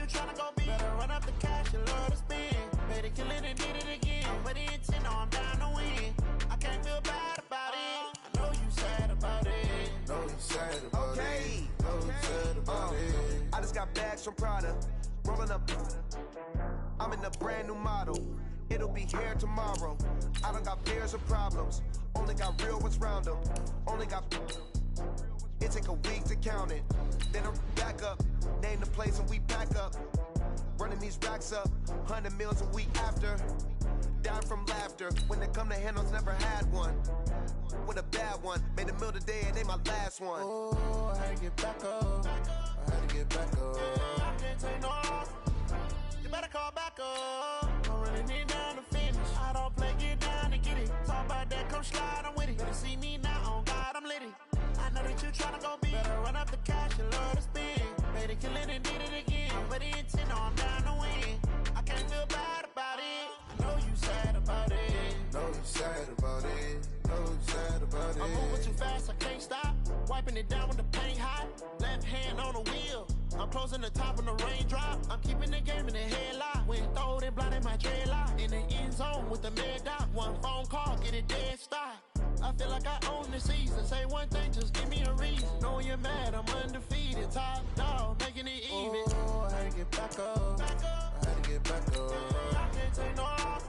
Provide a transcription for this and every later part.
tryna go big. Better run up the cash, you love to spend. Better kill it and did it again. But the intent, no, I'm down to win. I can't feel bad about it. I know you sad about it. Know you sad about it. Know you sad about it. I just got bags from Prada. Rolling up. I'm in a brand new model. It'll be here tomorrow. I don't got fears or problems. Only got real ones round them. Only got. It take a week to count it. Then I'm back up. Name the place and we pack up. Running these racks up. 100 meals a week after. Down from laughter. When they come to handles, never had one. With a bad one. Made a meal today and they my last one. Oh, I had to get back up. I had to get back up. I can't take no loss. You better call back up. I'm running it down to finish. I don't play, get down and get it. Talk about that, come slide, I'm with it. Better see me now, on God, I'm lit it. I know that you tryna go big. Better run up the cash, you love to spend. Better kill it and did it again. But the intent, no, I'm down to win. I can't feel bad about it. I know you sad about it. Know you sad about it. Know you sad about it. I'm moving too fast, I can't stop. Wiping it down with the paint hot. Left hand on the wheel. I'm closing the top when the raindrop. I'm keeping the game in the headlock. When throwed and blinded my dreadlock. In the end zone with the mad dot. One phone call, get it dead stop. I feel like I own the season. Say one thing, just give me a reason. Knowing you're mad, I'm undefeated. Top dog, making it even. Oh, I had to get back up. I had to get back up. I can't take no loss.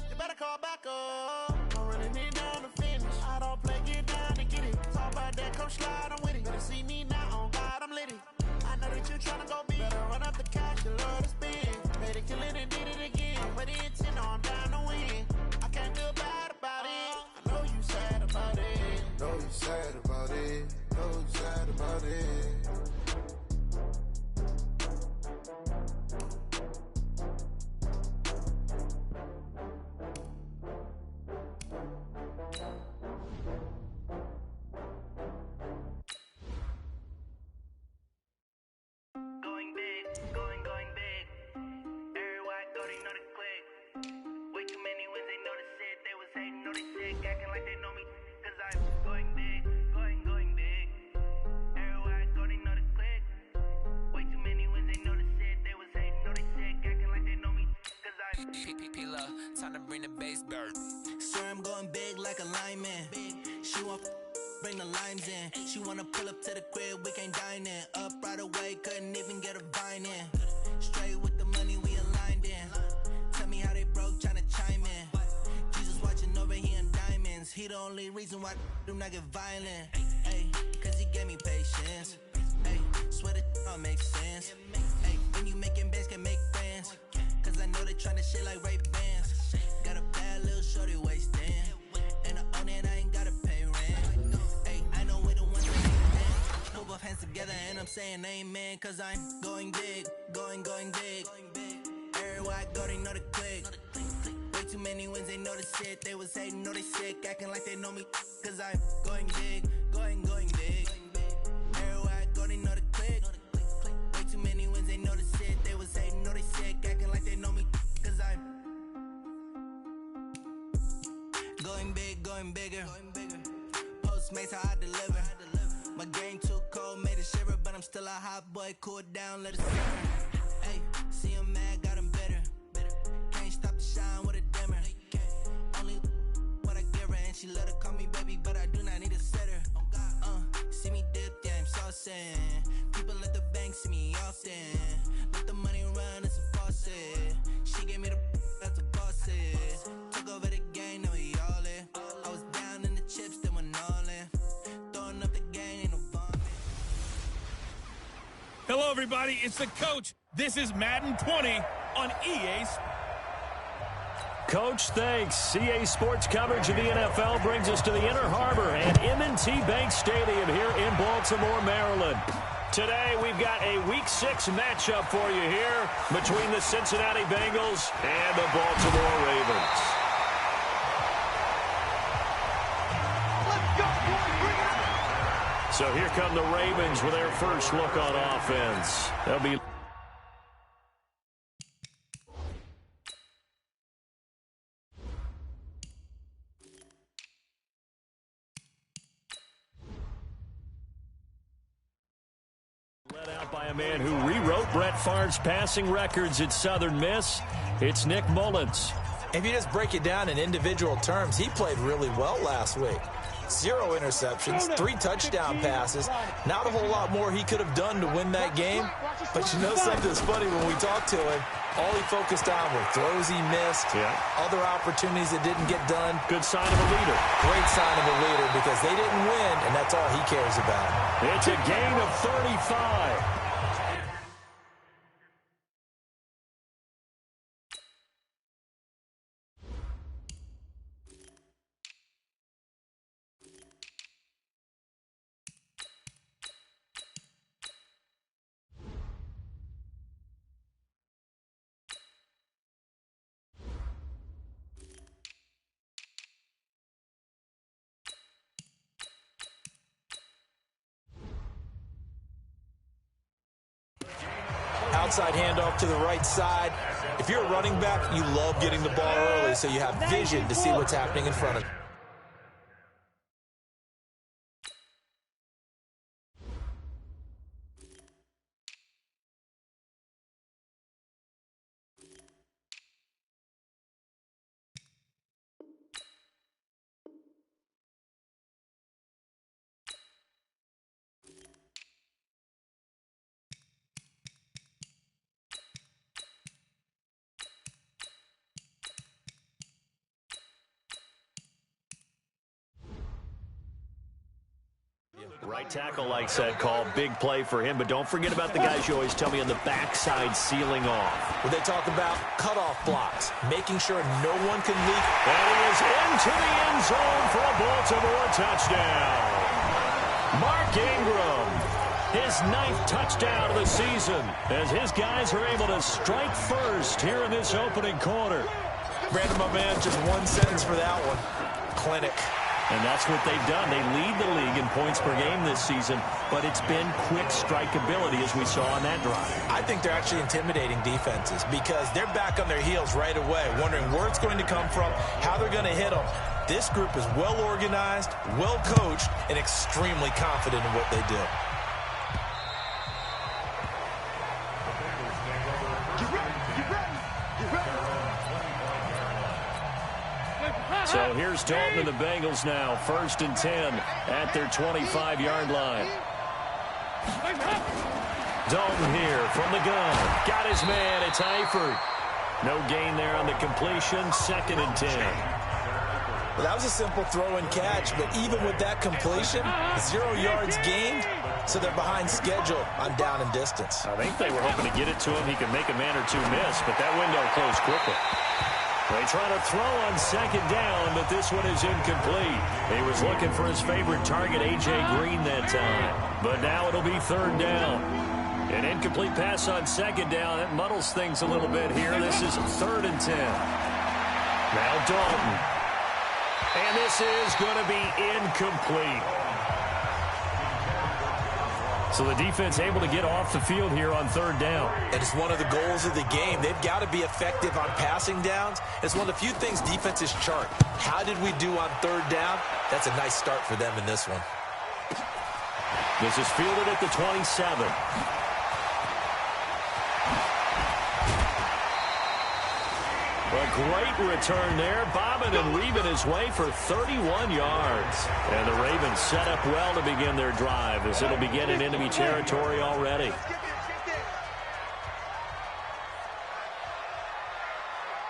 You better call back up. I'm running it down to finish. I don't play, get down to get it. Talk about that, come slide, I'm with it. Better see me now, on God, I'm lit it. I know that you tryna go big. Better run up the cash, you love to spend. Better kill it and did it again. But the intent, no, I'm down to win. I can't feel bad about it. I know you sad about it. Know you sad about it. Know you sad about it. Going big, going big. Everywhere I go, they know the click. Way too many wins, they know the shit. They was hating, know they sick, acting like they know me. Cause I'm going big, going big. Everywhere I go, they know the click. Way too many wins, they know the shit. They was hating, know they sick, acting like they know me. Cause I'm P-P-P-Love, time to bring the bass bird. Swear I'm going big like a lineman. She want bring the limes in. She wanna pull up to the crib, we can't dine in. Up right away, couldn't even get a vine in. Straight with the money, we aligned in. Tell me how they broke, tryna chime in. Jesus watching over here in diamonds. He the only reason why do not get violent. Ay, cause he gave me patience. Ay, swear that all makes sense. Ay, when you making bands, can make friends. Cause I know they tryna shit like Ray Bans. Got a bad little shorty wasting. And I own it, I ain't gotta pay rent. Ay, I know we the ones that get put both hands together and I'm saying amen. Cause I'm going big, going big. Everywhere I go, they know the click. Way too many wins, they know the shit. They was hating, know they sick, acting like they know me. Cause I'm going big, going big. Everywhere I go, they know the click. Way too many wins, they know the shit. They was hating, know they sick, acting like they know me. Cause I'm going big, going bigger. Postmates how I deliver. My game too cold, made it shiver, but I'm still a hot boy. Cool down, let it simmer. Hey, see him mad, got him bitter. Can't stop the shine with a dimmer. Only what I give her, and she let her call me baby, but I do not need a sitter. See me dip, yeah, I'm saucing. People at the bank see me often. Let the money run, it's a faucet. She gave me the that's a faucet. Took over the game, now we all in. I was down in the chips, then went all in. Throwing up the game, ain't no vomit. Hello, everybody. It's the coach. This is Madden 20 on EA Sports. Coach, thanks. CA Sports coverage of the NFL brings us to the Inner Harbor and M&T Bank Stadium here in Baltimore, Maryland. Today, we've got a Week 6 matchup for you here between the Cincinnati Bengals and the Baltimore Ravens. let's go, boys, bring it on! So here come the Ravens with their first look on offense. They'll be By a man who rewrote Brett Favre's passing records at Southern Miss, it's Nick Mullins. If you just break it down in individual terms, he played really well last week. 0 interceptions, 3 touchdown passes. Not a whole lot more he could have done to win that game. But you know something's funny, when we talked to him, all he focused on were throws he missed, other opportunities that didn't get done. Good sign of a leader. Great sign of a leader, because they didn't win, and that's all he cares about. It's a gain of 35. Outside handoff to the right side. If you're a running back, you love getting the ball early so you have vision to see what's happening in front of you. Right tackle likes that call. Big play for him, but don't forget about the guys you always tell me on the backside sealing off. When they talk about cutoff blocks, making sure no one can leak. And he is into the end zone for a Baltimore touchdown. Mark Ingram, his 9th touchdown of the season, as his guys are able to strike first here in this opening quarter. Brandon, my man, just one sentence for that one. Clinic. And that's what they've done. They lead the league in points per game this season, but it's been quick strikeability as we saw on that drive. I think they're actually intimidating defenses because they're back on their heels right away, wondering where it's going to come from, how they're going to hit them. This group is well organized, well coached, and extremely confident in what they do. So here's Dalton and the Bengals now, 1st and 10 at their 25-yard line. Dalton here from the gun. Got his man. It's Eifert. No gain there on the completion. 2nd and 10. Well, that was a simple throw and catch, but even with that completion, 0 yards gained, so they're behind schedule on down and distance. I think they were hoping to get it to him. He could make a man or two miss, but that window closed quickly. They try to throw on 2nd down, but this one is incomplete. He was looking for his favorite target, A.J. Green, that time. But now it'll be 3rd down. An incomplete pass on 2nd down. That muddles things a little bit here. This is 3rd and 10. Now Dalton. And this is going to be incomplete. So the defense able to get off the field here on 3rd down. And it's one of the goals of the game. They've got to be effective on passing downs. It's one of the few things defenses chart. How did we do on 3rd down? That's a nice start for them in this one. This is fielded at the 27. A great return there, bobbing and weaving his way for 31 yards. And the Ravens set up well to begin their drive, as it'll begin in enemy territory already.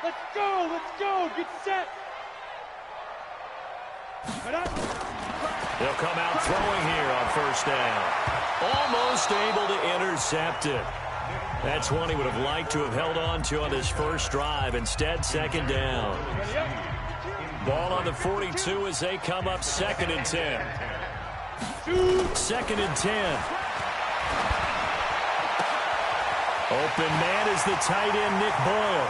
Let's go, get set. They'll come out throwing here on 1st down. Almost able to intercept it. That's one he would have liked to have held on to on his first drive. Instead, 2nd down. Ball on the 42 as they come up 2nd and 10. 2nd and 10. Open man is the tight end, Nick Boyle.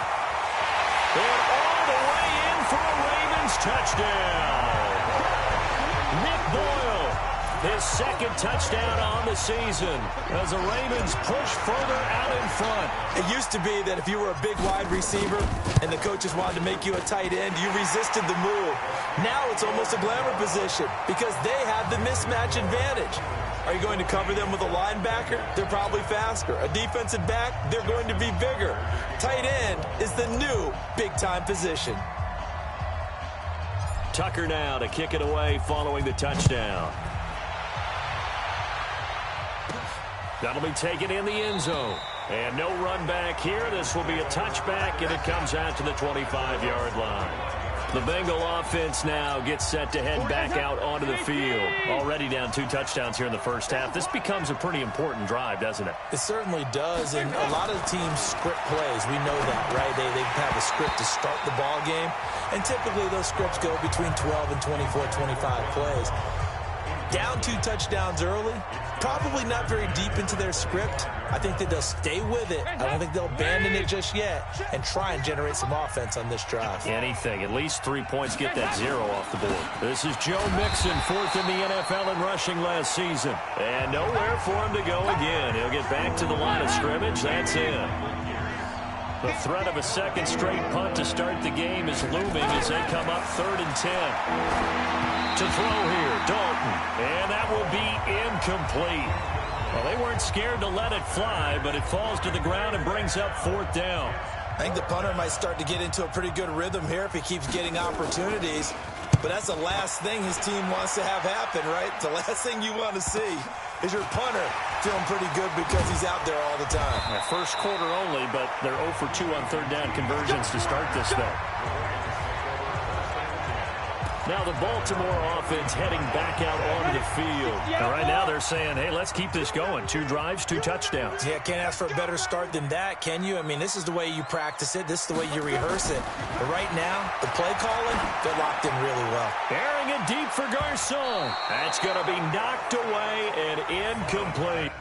And all the way in for a Ravens touchdown. Nick Boyle, his 2nd touchdown on the season as the Ravens push further out in front. It used to be that if you were a big wide receiver and the coaches wanted to make you a tight end, you resisted the move. Now it's almost a glamour position because they have the mismatch advantage. Are you going to cover them with a linebacker? They're probably faster. A defensive back? They're going to be bigger. Tight end is the new big-time position. Tucker now to kick it away following the touchdown. That'll be taken in the end zone. And no run back here. This will be a touchback, and it comes out to the 25-yard line. The Bengal offense now gets set to head back out onto the field. Already down 2 touchdowns here in the first half. This becomes a pretty important drive, doesn't it? It certainly does, and a lot of the teams script plays. We know that, right? They have a script to start the ball game, and typically those scripts go between 12 and 24, 25 plays. Down 2 touchdowns early, probably not very deep into their script. I think that they'll stay with it. I don't think they'll abandon it just yet and try and generate some offense on this drive. Anything. At least 3 points. Get that 0 off the board. This is Joe Mixon, 4th in the NFL in rushing last season. And nowhere for him to go again. He'll get back to the line of scrimmage. That's it. The threat of a second straight punt to start the game is looming as they come up 3rd and 10. To throw here, Dalton, and that will be incomplete. Well, they weren't scared to let it fly, but it falls to the ground and brings up 4th down. I think the punter might start to get into a pretty good rhythm here if he keeps getting opportunities. But that's the last thing his team wants to have happen, right? The last thing you want to see is your punter feeling pretty good because he's out there all the time. Yeah, first quarter only, but they're 0 for 2 on 3rd down conversions to start this thing. Now the Baltimore offense heading back out onto the field. And right now they're saying, hey, let's keep this going. 2 drives, 2 touchdowns. Yeah, can't ask for a better start than that, can you? I mean, this is the way you practice it. This is the way you rehearse it. But right now, the play calling, they're locked in really well. Airing it deep for Garcon. That's going to be knocked away and incomplete.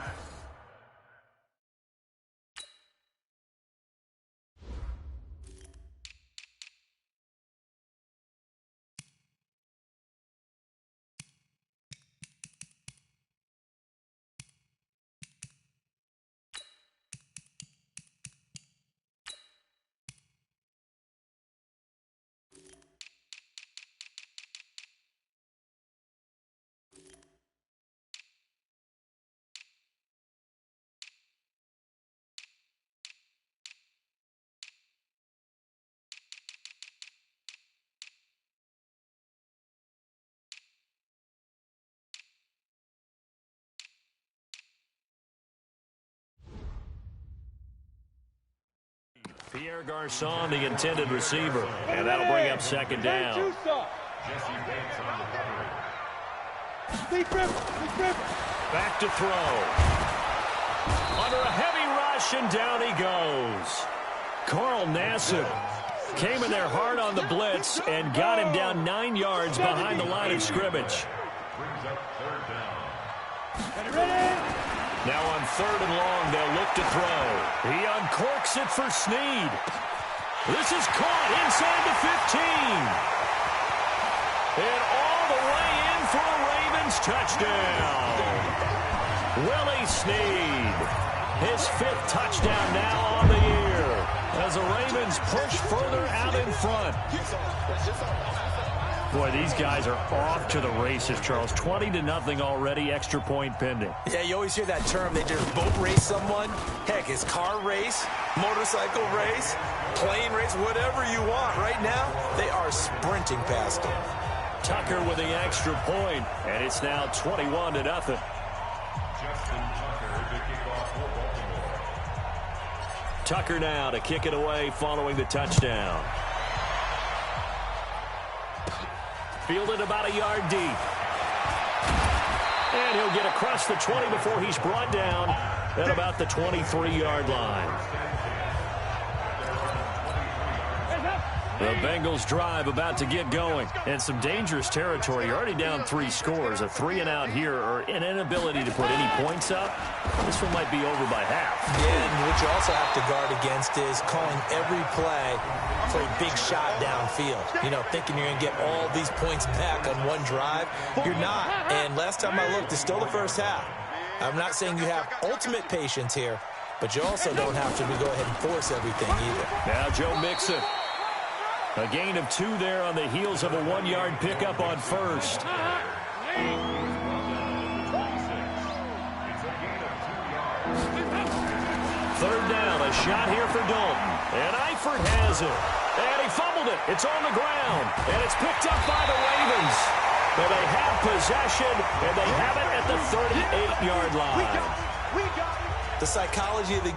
Pierre Garcon, the intended receiver. And that'll bring up 2nd down. Back to throw. Under a heavy rush, and down he goes. Carl Nassib came in there hard on the blitz and got him down 9 yards behind the line of scrimmage. Now on 3rd and long, they'll look to throw. He uncorks it for Snead. This is caught inside the 15. And all the way in for a Ravens touchdown. Willie Snead. His 5th touchdown now on the year as the Ravens push further out in front. Boy, these guys are off to the races, Charles. 20-0 already, extra point pending. Yeah, you always hear that term. They just boat race someone. Heck, it's car race, motorcycle race, plane race, whatever you want. Right now, they are sprinting past them. Tucker with the extra point, and it's now 21-0. Tucker now to kick it away following the touchdown. Fielded about a yard deep. And he'll get across the 20 before he's brought down at about the 23-yard line. The Bengals drive about to get going. And some dangerous territory. You're already down 3 scores. A 3-and-out here or an inability to put any points up. This one might be over by half. Yeah, and what you also have to guard against is calling every play for a big shot downfield. You know, thinking you're going to get all these points back on one drive. You're not. And last time I looked, it's still the first half. I'm not saying you have ultimate patience here, but you also don't have to go ahead and force everything either. Now Joe Mixon. A gain of 2 there on the heels of a 1-yard pickup on 1st. Third down, a shot here for Dalton. And Eifert has it. And he fumbled it. It's on the ground. And it's picked up by the Ravens. And they have possession, and they have it at the 38-yard line. The psychology of the...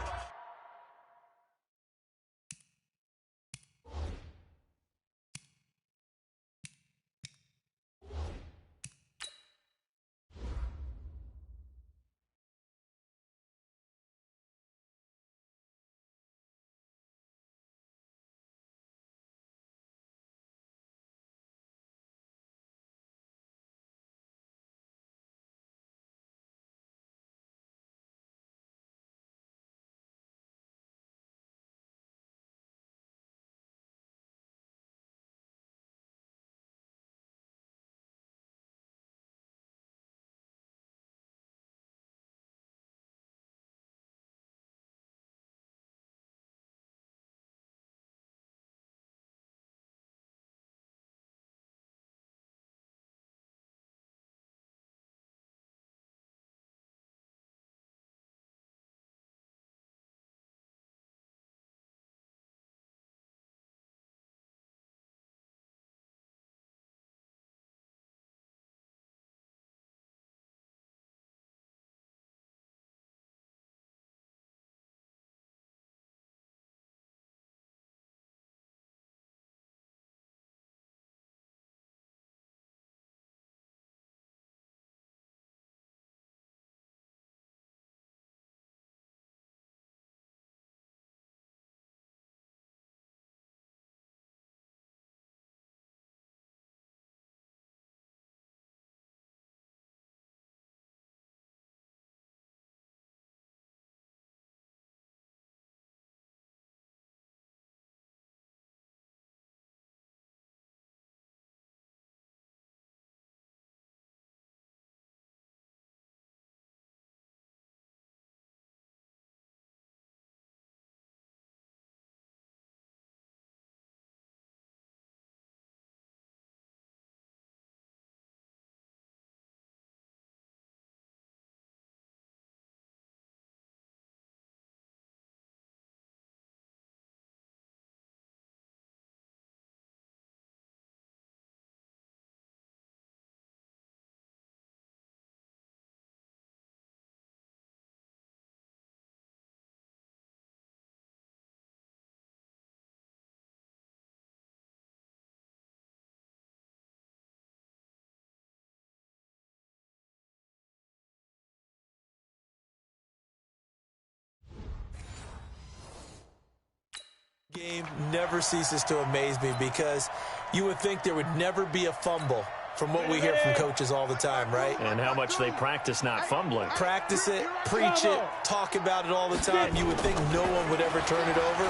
game never ceases to amaze me because you would think there would never be a fumble from what we hear from coaches all the time, right? And how much they practice not fumbling. Practice it, preach it, talk about it all the time. You would think no one would ever turn it over.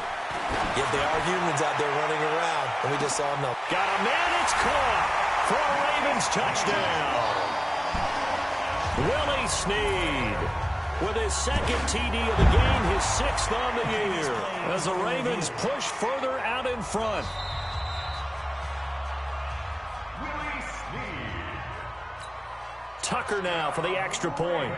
Yet they are humans out there running around, and we just saw no. Got a man, it's caught for a Ravens touchdown. Willie Snead with his second TD of the game, his sixth on the year, as the Ravens push further out in front. Tucker now for the extra point.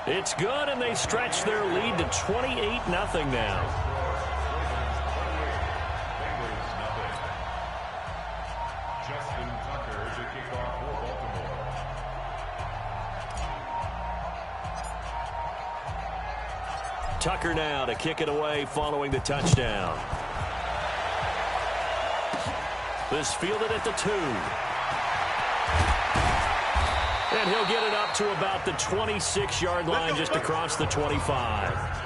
It's good, and they stretch their lead to 28-0 now. Tucker now to kick it away following the touchdown. This fielded at the 2. And he'll get it up to about the 26-yard line, just across the 25.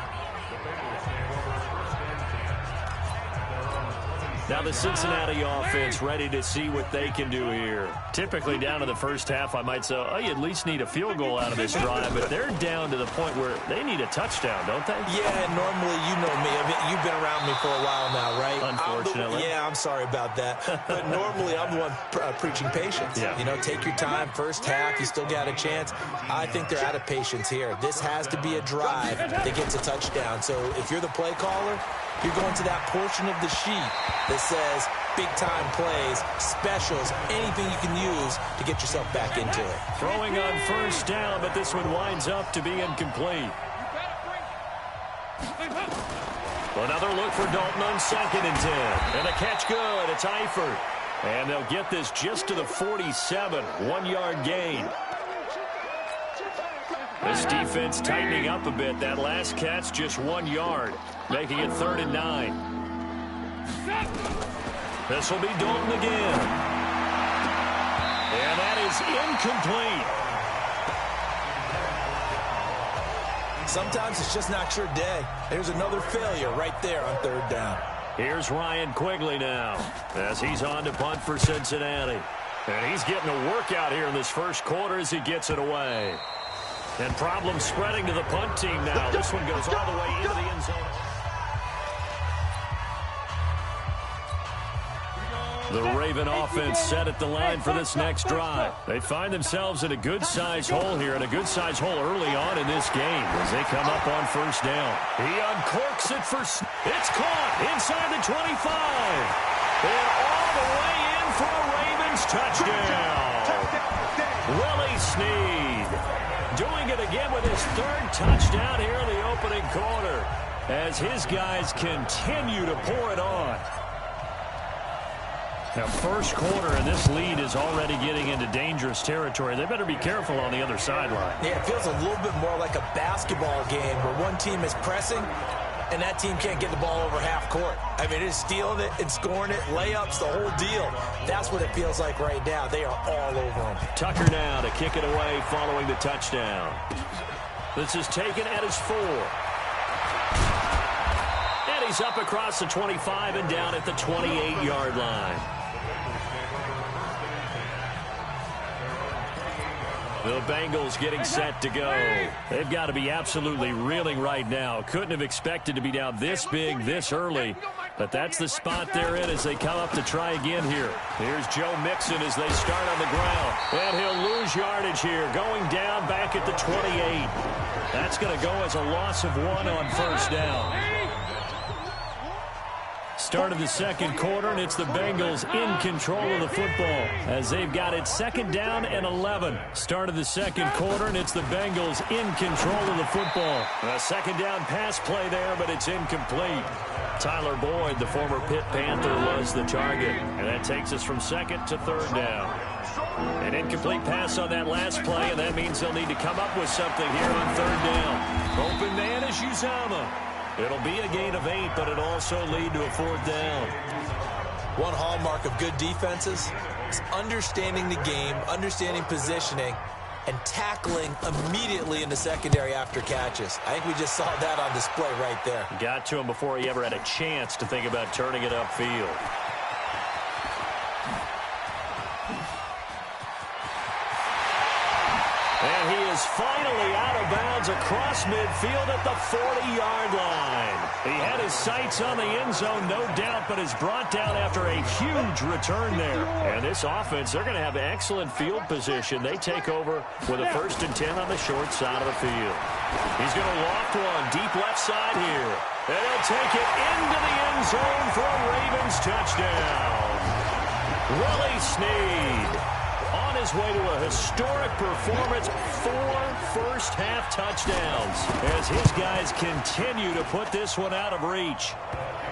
Now the Cincinnati offense ready to see what they can do here. Typically down to the first half, I might say, oh, you at least need a field goal out of this drive, but they're down to the point where they need a touchdown, don't they? Yeah, normally, you know me. I mean, you've been around me for a while now, right? Unfortunately. I'm sorry about that. But normally, I'm the one preaching patience. Yeah. You know, take your time. First half, you still got a chance. I think they're out of patience here. This has to be a drive that gets a touchdown. So if you're the play caller, you're going to that portion of the sheet that says big-time plays, specials, anything you can use to get yourself back into it. Throwing on first down, but this one winds up to be incomplete. Another look for Dalton on 2nd and 10. And the catch good. It's Eifert. And they'll get this just to the 47. 1-yard gain. This defense tightening up a bit. That last catch just 1 yard, making it 3rd and 9. This will be Dalton again. And that is incomplete. Sometimes it's just not your day. There's another failure right there on 3rd down. Here's Ryan Quigley now as he's on to punt for Cincinnati. And he's getting a workout here in this first quarter as he gets it away. And problems spreading to the punt team now. This one goes all the way into the end zone. The Raven offense set at the line for this next drive. They find themselves in a good-sized hole here, and a good-sized hole early on in this game as they come up on first down. He uncorks it for... It's caught inside the 25. And all the way in for a Ravens touchdown. Willie Snead doing it again with his 3rd touchdown here in the opening quarter as his guys continue to pour it on. Now, first quarter, and this lead is already getting into dangerous territory. They better be careful on the other sideline. Yeah, it feels a little bit more like a basketball game where one team is pressing and that team can't get the ball over half court. I mean, it's stealing it and scoring it, layups, the whole deal. That's what it feels like right now. They are all over them. Tucker now to kick it away following the touchdown. This is taken at his 4. And he's up across the 25 and down at the 28-yard line. The Bengals getting set to go. They've got to be absolutely reeling right now. Couldn't have expected to be down this big this early. But that's the spot they're in as they come up to try again here. Here's Joe Mixon as they start on the ground. And he'll lose yardage here. Going down back at the 28. That's going to go as a loss of 1 on first down. Start of the second quarter, and it's the Bengals in control of the football as they've got it 2nd down and 11. Start of the second quarter, and it's the Bengals in control of the football. A 2nd down pass play there, but it's incomplete. Tyler Boyd, the former Pitt Panther, was the target, and that takes us from 2nd to 3rd down. An incomplete pass on that last play, and that means they'll need to come up with something here on 3rd down. Open man is Uzomah. It'll be a gain of 8, but it'll also lead to a 4th down. One hallmark of good defenses is understanding the game, understanding positioning, and tackling immediately in the secondary after catches. I think we just saw that on display right there. Got to him before he ever had a chance to think about turning it upfield. And he is finally out of bounds across midfield at the 40-yard line. He had his sights on the end zone, no doubt, but is brought down after a huge return there. And this offense, they're going to have excellent field position. They take over with a 1st and 10 on the short side of the field. He's going to loft one deep left side here. And he'll take it into the end zone for a Ravens touchdown. Willie Snead on his way to a historic performance, 4 first-half touchdowns as his guys continue to put this one out of reach.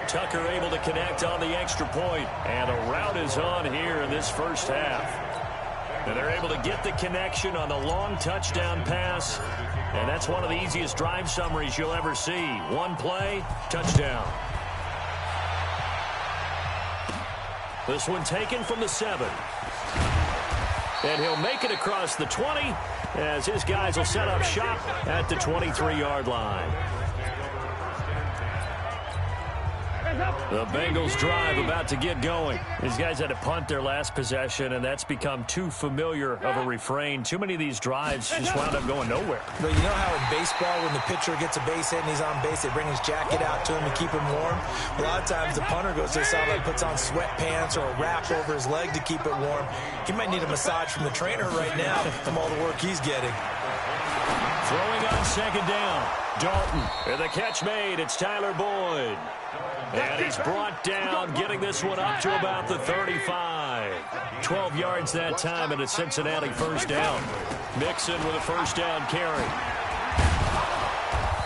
Tucker able to connect on the extra point, and a rout is on here in this first half. And they're able to get the connection on the long touchdown pass, and that's one of the easiest drive summaries you'll ever see. One play, touchdown. This one taken from the 7. And he'll make it across the 20 as his guys will set up shop at the 23-yard line. The Bengals drive about to get going. These guys had to punt their last possession, and that's become too familiar of a refrain. Too many of these drives just wound up going nowhere. But you know how in baseball, when the pitcher gets a base hit and he's on base, they bring his jacket out to him to keep him warm? A lot of times the punter goes to the sideline, puts on sweatpants or a wrap over his leg to keep it warm. He might need a massage from the trainer right now from all the work he's getting. Throwing on second down. Dalton. And the catch made. It's Tyler Boyd. And he's brought down, getting this one up to about the 35. 12 yards that time and a Cincinnati first down. Mixon with a first down carry.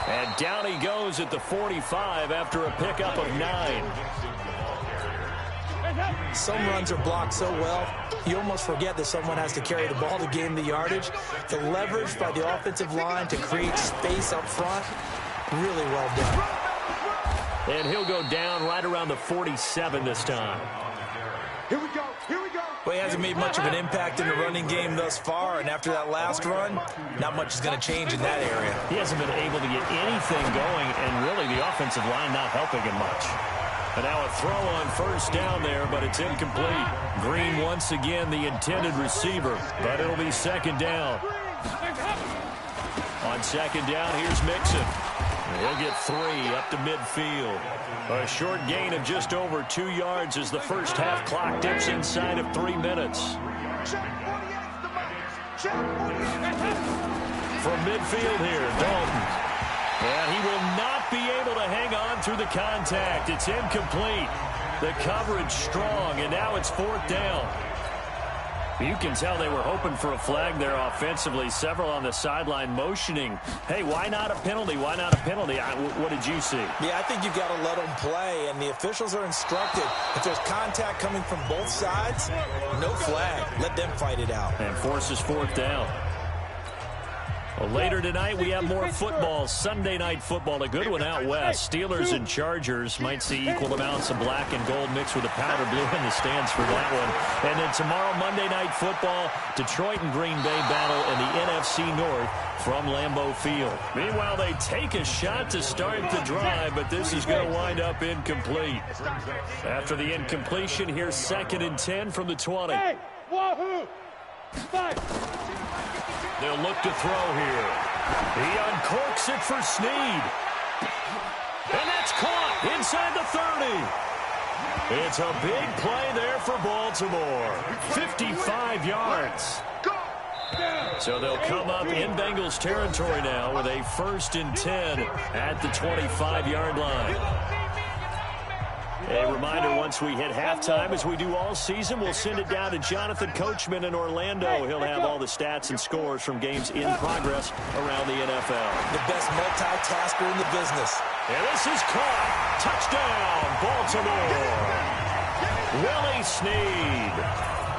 And down he goes at the 45 after a pickup of 9. Some runs are blocked so well, you almost forget that someone has to carry the ball to gain the yardage. The leverage by the offensive line to create space up front, really well done. And he'll go down right around the 47 this time. Here we go. Well, he hasn't made much of an impact in the running game thus far, and after that last run, not much is going to change in that area. He hasn't been able to get anything going, and really the offensive line not helping him much. And now a throw on first down there, but it's incomplete. Green once again the intended receiver, but it'll be second down. On second down, here's Mixon. He'll get 3 up to midfield. A short gain of just over 2 yards as the first half clock dips inside of 3 minutes. From midfield here, Dalton. And he will not be able to hang on through the contact. It's incomplete. The coverage strong, and now it's fourth down. You can tell they were hoping for a flag there offensively. Several on the sideline motioning, hey, why not a penalty? Why not a penalty? What did you see? Yeah, I think you've got to let them play, and the officials are instructed. If there's contact coming from both sides, no flag. Let them fight it out. And forces fourth down. Well, later tonight, we have more football. Sunday night football, a good one out west. Steelers and Chargers might see equal amounts of black and gold mixed with a powder blue in the stands for that one. And then tomorrow, Monday night football, Detroit and Green Bay battle in the NFC North from Lambeau Field. Meanwhile, they take a shot to start the drive, but this is going to wind up incomplete. After the incompletion, here's 2nd and 10 from the 20. Hey, wahoo! They'll look to throw here. He uncorks it for Snead. And that's caught inside the 30. It's a big play there for Baltimore. 55 yards. So they'll come up in Bengals territory now with a 1st and 10 at the 25-yard line. A reminder, once we hit halftime, as we do all season, we'll send it down to Jonathan Coachman in Orlando. He'll have all the stats and scores from games in progress around the NFL. The best multitasker in the business. And this is caught. Touchdown, Baltimore. Willie Snead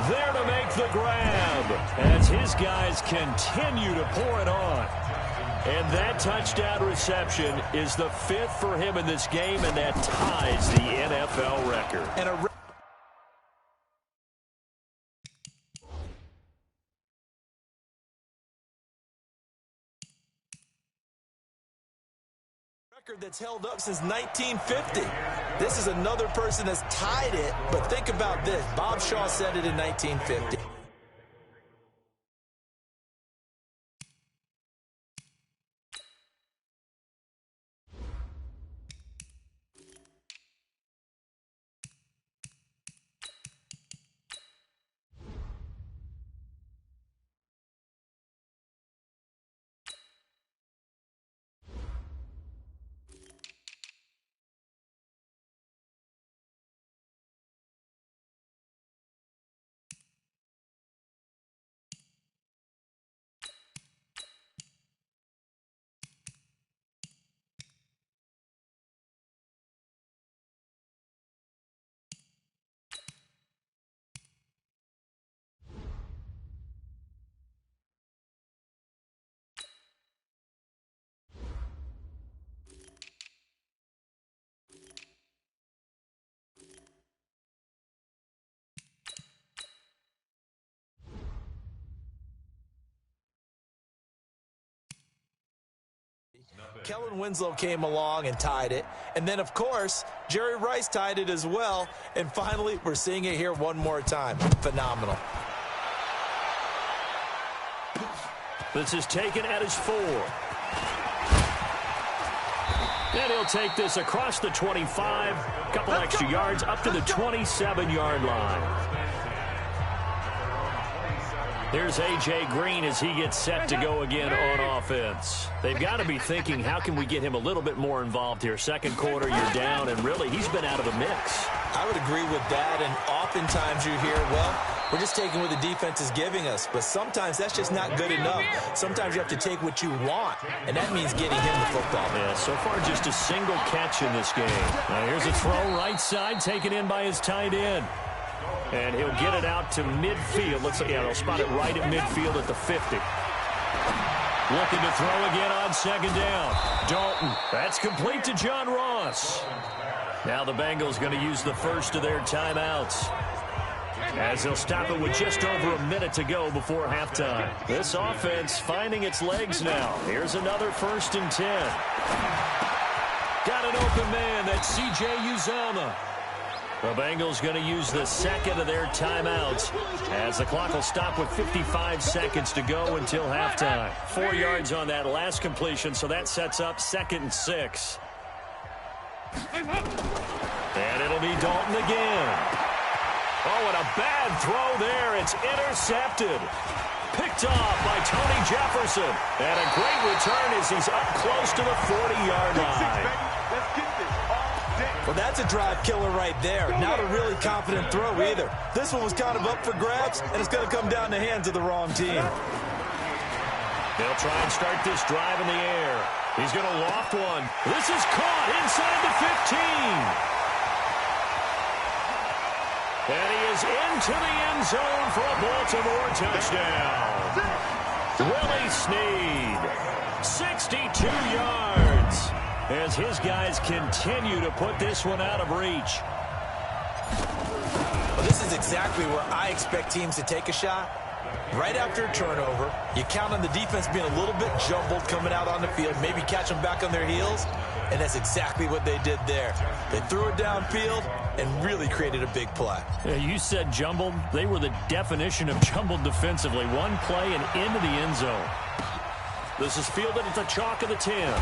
there to make the grab as his guys continue to pour it on. And that touchdown reception is the 5th for him in this game, and that ties the NFL record. And a record that's held up since 1950. This is another person that's tied it, but think about this. Bob Shaw said it in 1950. Kellen Winslow came along and tied it. And then, of course, Jerry Rice tied it as well. And finally, we're seeing it here one more time. Phenomenal. This is taken at his 4. And he'll take this across the 25. A couple extra yards up to the 27-yard line. Here's A.J. Green as he gets set to go again on offense. They've got to be thinking, how can we get him a little bit more involved here? Second quarter, you're down, and really, he's been out of the mix. I would agree with that, and oftentimes you hear, well, we're just taking what the defense is giving us, but sometimes that's just not good enough. Sometimes you have to take what you want, and that means getting him the football. Yeah, so far just a single catch in this game. Now here's a throw right side, taken in by his tight end. And he'll get it out to midfield. Looks like, yeah, they'll spot it right at midfield at the 50. Looking to throw again on second down. Dalton, that's complete to John Ross. Now the Bengals going to use the first of their timeouts, as they'll stop it with just over a minute to go before halftime. This offense finding its legs now. Here's another 1st and 10. Got an open man. That's C.J. Uzomah. The Bengals going to use the second of their timeouts, as the clock will stop with 55 seconds to go until halftime. 4 yards on that last completion, so that sets up 2nd and 6. And it'll be Dalton again. Oh, and a bad throw there. It's intercepted. Picked off by Tony Jefferson. And a great return as he's up close to the 40-yard line. Well, that's a drive killer right there. Not a really confident throw either. This one was kind of up for grabs, and it's going to come down the hands of the wrong team. They'll try and start this drive in the air. He's going to loft one. This is caught inside the 15. And he is into the end zone for a Baltimore touchdown. Willie Snead, 62 yards, as his guys continue to put this one out of reach. Well, this is exactly where I expect teams to take a shot. Right after a turnover, you count on the defense being a little bit jumbled coming out on the field, maybe catch them back on their heels, and that's exactly what they did there. They threw it downfield and really created a big play. Yeah, you said jumbled. They were the definition of jumbled defensively. One play and into the end zone. This is fielded at the chalk of the 10.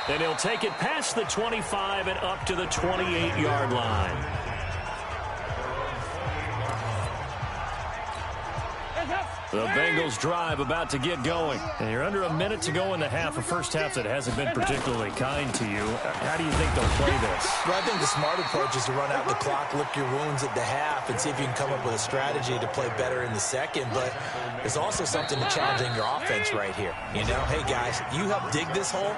And he'll take it past the 25 and up to the 28-yard line. The Bengals drive about to get going. And you're under a minute to go in the half, a first half that hasn't been particularly kind to you. How do you think they'll play this? Well, I think the smart approach is to run out the clock, lick your wounds at the half, and see if you can come up with a strategy to play better in the second. But there's also something to challenging your offense right here. You know, hey, guys, you help dig this hole.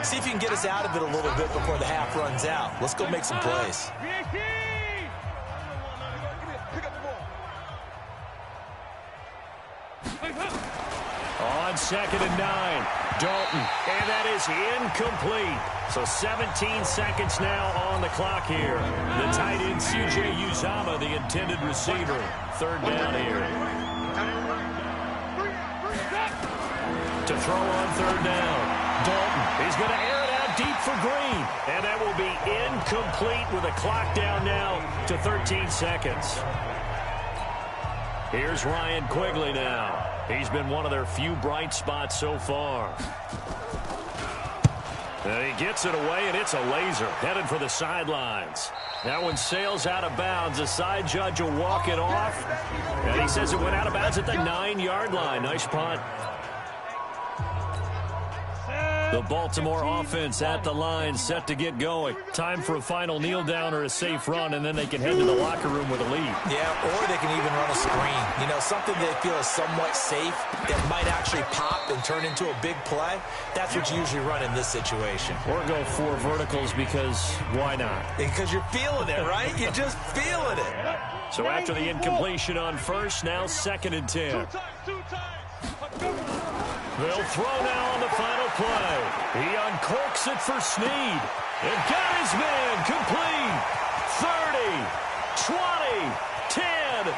See if you can get us out of it a little bit before the half runs out. Let's go make some plays. On 2nd and 9, Dalton, and that is incomplete. So 17 seconds now on the clock here. The tight end, C.J. Uzomah, the intended receiver. 3rd down here. To throw on 3rd down, Dalton, he's going to air it out deep for Green. And that will be incomplete with a clock down now to 13 seconds. Here's Ryan Quigley now. He's been one of their few bright spots so far. And he gets it away, and it's a laser. Headed for the sidelines. That one sails out of bounds. The side judge will walk it off. And he says it went out of bounds at the 9-yard line. Nice punt. The Baltimore offense at the line, set to get going. Time for a final kneel down or a safe run, and then they can head to the locker room with a lead. Yeah, or they can even run a screen. You know, something they feel is somewhat safe that might actually pop and turn into a big play. That's what you usually run in this situation. Or go 4 verticals, because why not? Because you're feeling it, right? You're just feeling it. So after the incompletion on 1st, now 2nd and 10. They'll throw now on the final play. He uncorks it for Snead. And got his man complete. 30, 20, 10.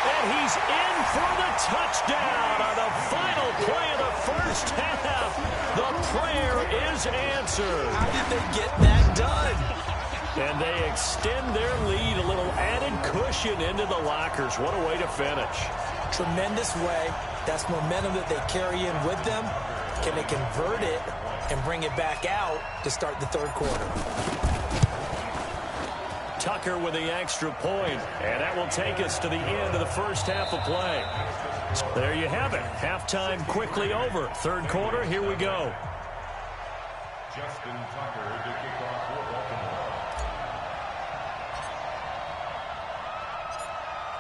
And he's in for the touchdown on the final play of the first half. The prayer is answered. How did they get that done? And they extend their lead, a little added cushion into the lockers. What a way to finish. Tremendous way. That's momentum that they carry in with them. Can they convert it and bring it back out to start the 3rd quarter? Tucker with the extra point, and that will take us to the end of the first half of play. There you have it. Halftime quickly over. Third quarter, here we go. Justin Tucker to kick off for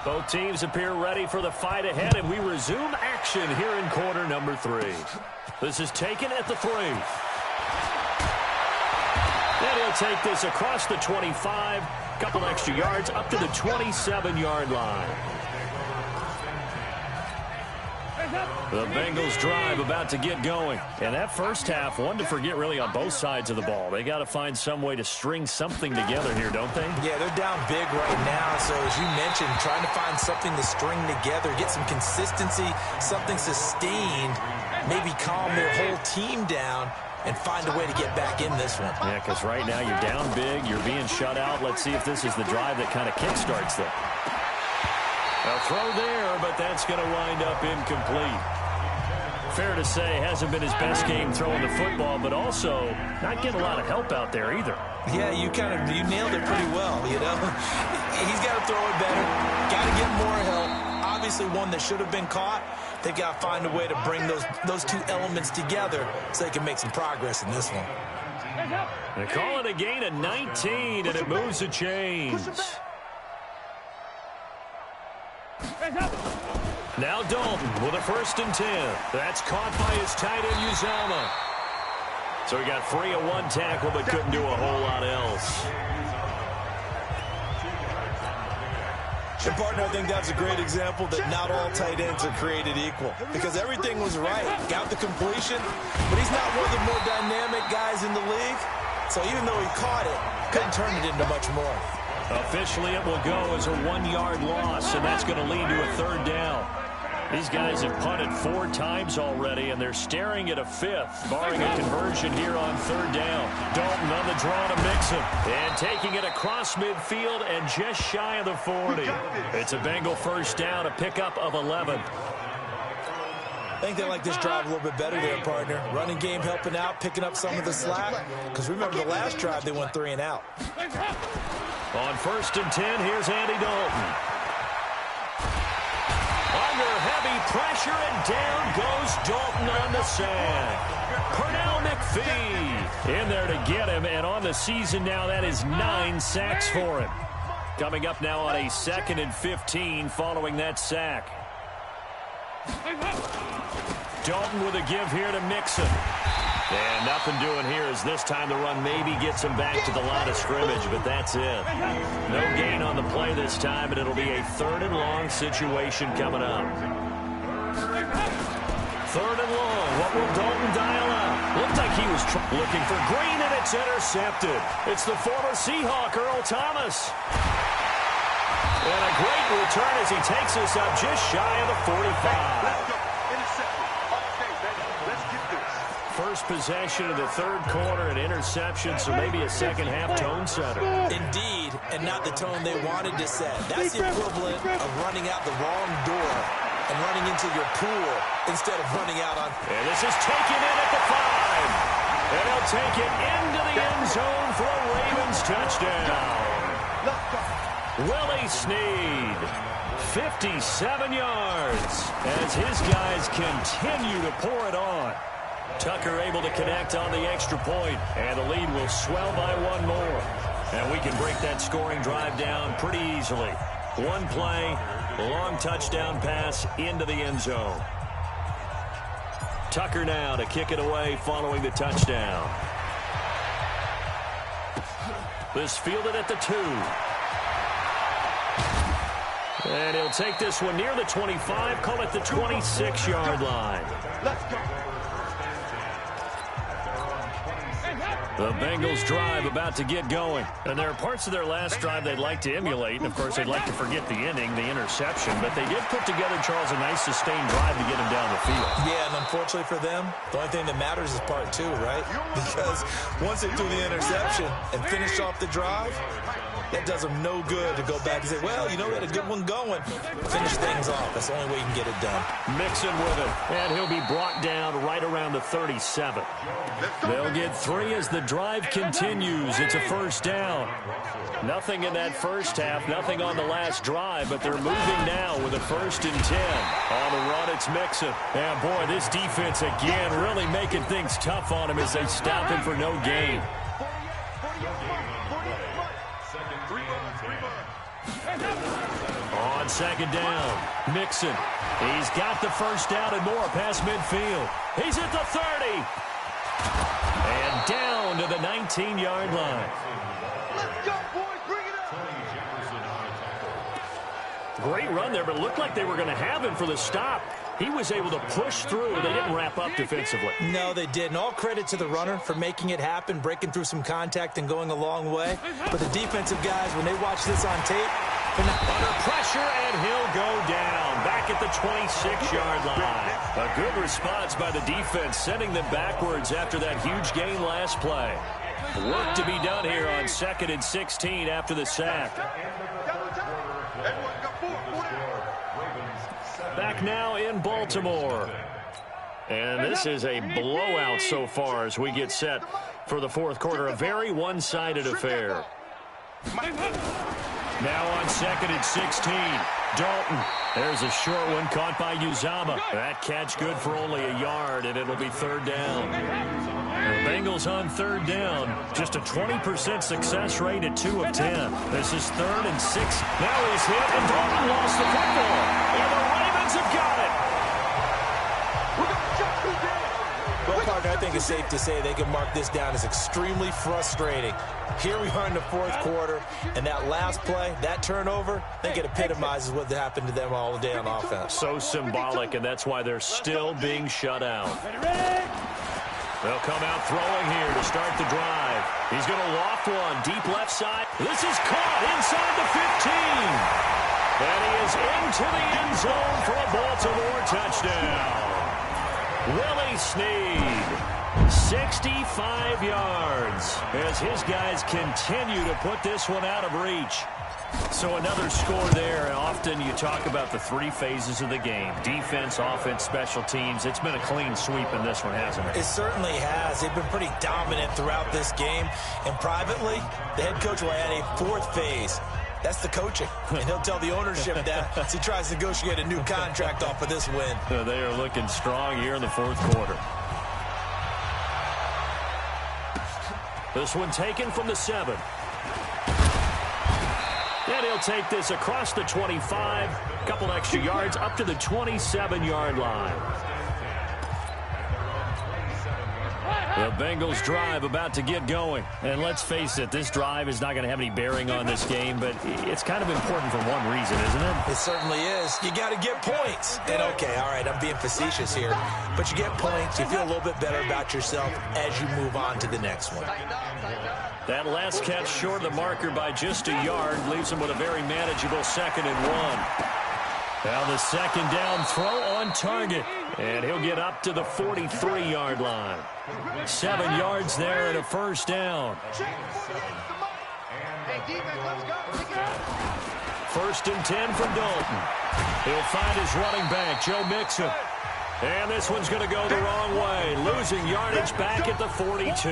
Baltimore. Both teams appear ready for the fight ahead, and we resume action here in quarter number 3. This is taken at the 3. And he'll take this across the 25, couple extra yards up to the 27-yard line. The Bengals drive about to get going. And that first half, one to forget really on both sides of the ball. They got to find some way to string something together here, don't they? Yeah, they're down big right now. So as you mentioned, trying to find something to string together, get some consistency, something sustained, maybe calm their whole team down and find a way to get back in this one. Yeah, because right now you're down big, you're being shut out. Let's see if this is the drive that kind of kickstarts them. A throw there, but that's going to wind up incomplete. Fair to say, hasn't been his best game throwing the football, but also not getting a lot of help out there either. Yeah, you nailed it pretty well, you know. He's got to throw it better, got to get more help. Obviously one that should have been caught. They've got to find a way to bring those two elements together so they can make some progress in this one. They call it a gain of 19, and it moves the chains. Now Dalton with a 1st and 10. That's caught by his tight end, Uzama. So he got free of one tackle, but couldn't do a whole lot else. And partner, I think that's a great example that not all tight ends are created equal. Because everything was right. Got the completion, but he's not one of the more dynamic guys in the league. So even though he caught it, couldn't turn it into much more. Officially, it will go as a 1-yard loss, and that's going to lead to a 3rd down. These guys have punted 4 times already, and they're staring at a 5th, barring a conversion here on 3rd down. Dalton on the draw to Mixon, and taking it across midfield and just shy of the 40. It's a Bengal 1st down, a pickup of 11. I think they like this drive a little bit better there, partner. Running game helping out, picking up some of the slack. Because remember the last drive, they went 3 and out. On 1st and 10, here's Andy Dalton. Under heavy pressure, and down goes Dalton on the sack. Pernell McPhee in there to get him, and on the season now, that is 9 sacks for him. Coming up now on a 2nd and 15 following that sack. Dalton with a give here to Mixon. And nothing doing here as this time the run maybe gets him back to the line of scrimmage, but that's it. No gain on the play this time, and it'll be a 3rd and long situation coming up. 3rd and long. What will Dalton dial up? Looked like he was looking for Green, and it's intercepted. It's the former Seahawk, Earl Thomas. And a great return as he takes us up just shy of the 45. First possession of the 3rd quarter, an interception, so maybe a second half tone setter. Indeed, and not the tone they wanted to set. That's the equivalent of running out the wrong door and running into your pool instead of running out on... And this is taken in at the 5. And he'll take it into the end zone for a Ravens touchdown. Willie Snead, 57 yards as his guys continue to pour it on. Tucker able to connect on the extra point, and the lead will swell by 1 more. And we can break that scoring drive down pretty easily. 1 play, long touchdown pass into the end zone. Tucker now to kick it away following the touchdown. This fielded at the 2. And he'll take this one near the 25, call it the 26-yard line. Let's go. The Bengals drive about to get going. And there are parts of their last drive they'd like to emulate. And, of course, they'd like to forget the ending, the interception. But they did put together, Charles, a nice sustained drive to get him down the field. Yeah, and unfortunately for them, the only thing that matters is part 2, right? Because once they do the interception and finish off the drive, That does them no good to go back and say, well, you know, we had a good one going. Finish things off. That's the only way you can get it done. Mixon with it, and he'll be brought down right around the 37. They'll get 3 as the drive continues. It's a first down. Nothing in that first half, nothing on the last drive, but they're moving now with a 1st and 10. On the run, it's Mixon. And, boy, this defense again really making things tough on him as they stop him for no gain. On 2nd down, Mixon. He's got the first down and more past midfield. He's at the 30. And down to the 19-yard line. Let's go, boys. Bring it up. Great run there, but it looked like they were going to have him for the stop. He was able to push through. They didn't wrap up defensively. No, they didn't. All credit to the runner for making it happen, breaking through some contact and going a long way. But the defensive guys, when they watch this on tape, under pressure, and he'll go down back at the 26-yard line. A good response by the defense, sending them backwards after that huge gain last play. Work to be done here on 2nd and 16 after the sack. Back now in Baltimore. And this is a blowout so far as we get set for the 4th quarter. A very one-sided affair. Now on 2nd and 16. Dalton. There's a short one caught by Uzama. That catch good for only a yard, and it'll be 3rd down. The Bengals on 3rd down. Just a 20% success rate at 2 of 10. This is 3rd and 6. Now he's hit, and Dalton lost the football. And the Ravens have got it. Well, partner, I think it's safe to say they can mark this down as extremely frustrating. Here we are in the 4th quarter, and that last play, that turnover, I think it epitomizes what happened to them all day on offense. So symbolic, and that's why they're still being shut out. They'll come out throwing here to start the drive. He's going to loft one deep left side. This is caught inside the 15. And he is into the end zone for a Baltimore touchdown. Willie Snead, 65 yards as his guys continue to put this one out of reach. So another score there, and often you talk about the 3 phases of the game. Defense, offense, special teams. It's been a clean sweep in this one, hasn't it? It certainly has. They've been pretty dominant throughout this game. And privately, the head coach will add a 4th phase. That's the coaching. And he'll tell the ownership that as he tries to negotiate a new contract off of this win. They are looking strong here in the 4th quarter. This one taken from the 7. And he'll take this across the 25. A couple extra yards up to the 27-yard line. The Bengals drive about to get going. And let's face it, this drive is not going to have any bearing on this game, but it's kind of important for one reason, isn't it? It certainly is. You got to get points. And okay, all right, I'm being facetious here, but you get points, you feel a little bit better about yourself as you move on to the next one. That last catch short of the marker by just a yard leaves him with a very manageable 2nd and 1. Now the 2nd down throw on target. And he'll get up to the 43-yard line. 7 yards there and a first down. 1st and 10 from Dalton. He'll find his running back, Joe Mixon. And this one's going to go the wrong way. Losing yardage back at the 42.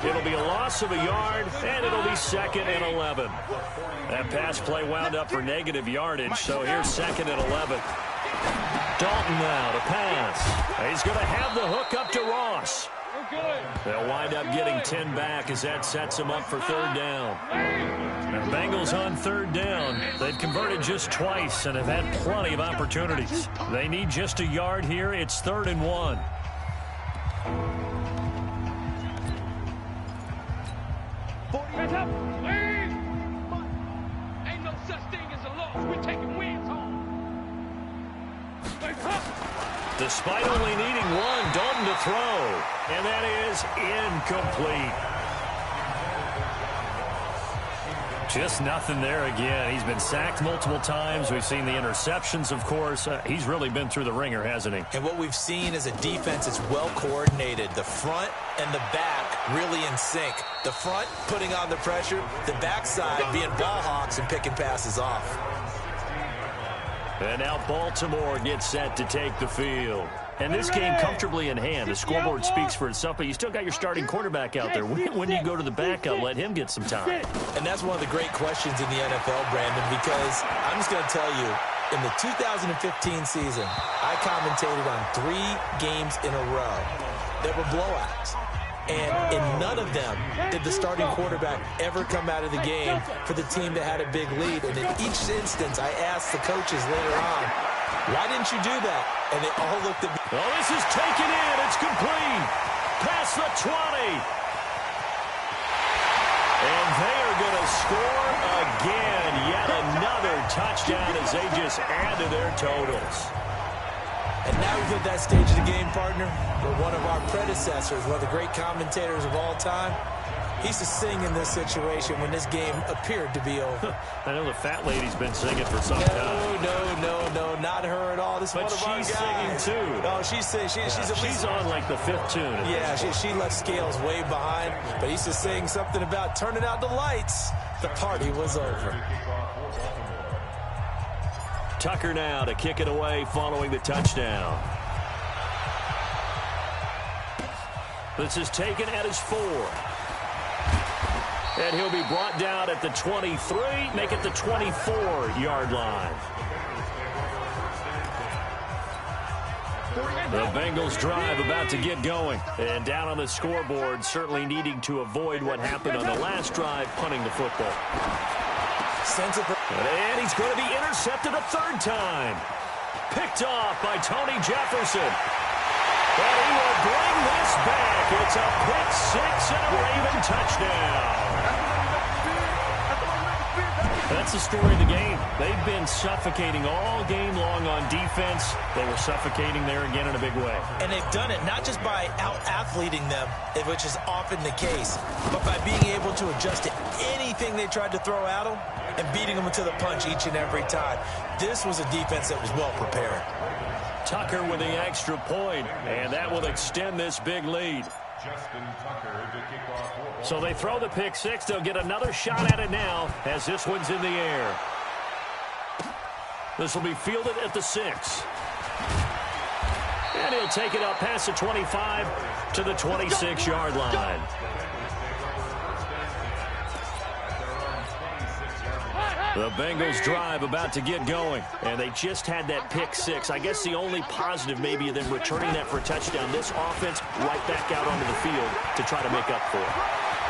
It'll be a loss of a yard, and it'll be 2nd and 11. That pass play wound up for negative yardage, so here's 2nd and 11. Dalton now to pass. He's going to have the hook up to Ross. They'll wind up getting 10 back as that sets him up for 3rd down. And Bengals on 3rd down. They've converted just twice and have had plenty of opportunities. They need just a yard here. It's 3rd and 1. Ain't no such thing as a loss. We're taking wins home. Despite only needing 1, Dalton to throw. And that is incomplete. Just nothing there again. He's been sacked multiple times. We've seen the interceptions, of course. He's really been through the ringer, hasn't he? And what we've seen is a defense that's well coordinated. The front and the back really in sync. The front putting on the pressure, the backside being ball hawks and picking passes off. And now Baltimore gets set to take the field. And this game comfortably in hand. The scoreboard speaks for itself, but you still got your starting quarterback out there. When do you go to the backup, let him get some time? And that's one of the great questions in the NFL, Brandon, because I'm just going to tell you, in the 2015 season, I commentated on 3 games in a row that were blowouts. And in none of them did the starting quarterback ever come out of the game for the team that had a big lead. And in each instance, I asked the coaches later on, why didn't you do that? And they all looked at me. Oh, this is taken in. It's complete. Past the 20. And they are going to score again. Yet another touchdown as they just add to their totals. And now we've hit that stage of the game, partner, where one of our predecessors, one of the great commentators of all time, he used to sing in this situation when this game appeared to be over. I know the fat lady's been singing for some time. No, not her at all. This is one of our guys. But she's singing, too. No, she's singing. She's on like the 5th tune. Yeah, she left Scales way behind, but he used to sing something about turning out the lights. The party was over. Tucker now to kick it away following the touchdown. This is taken at his 4. And he'll be brought down at the 23, make it the 24-yard line. The Bengals drive about to get going. And down on the scoreboard, certainly needing to avoid what happened on the last drive, punting the football. And he's going to be intercepted a 3rd time. Picked off by Tony Jefferson. And he will bring this back. It's a pick 6 and a Raven touchdown. That's the story of the game. They've been suffocating all game long on defense. They were suffocating there again in a big way. And they've done it not just by out-athleting them, which is often the case, but by being able to adjust to anything they tried to throw at them and beating them to the punch each and every time. This was a defense that was well prepared. Tucker with the extra point, and that will extend this big lead. So they throw the pick 6. They'll get another shot at it now as this one's in the air. This will be fielded at the 6. And he'll take it up past the 25 to the 26-yard line. The Bengals drive about to get going, and they just had that pick 6. I guess the only positive maybe of them returning that for a touchdown. This offense right back out onto the field to try to make up for it.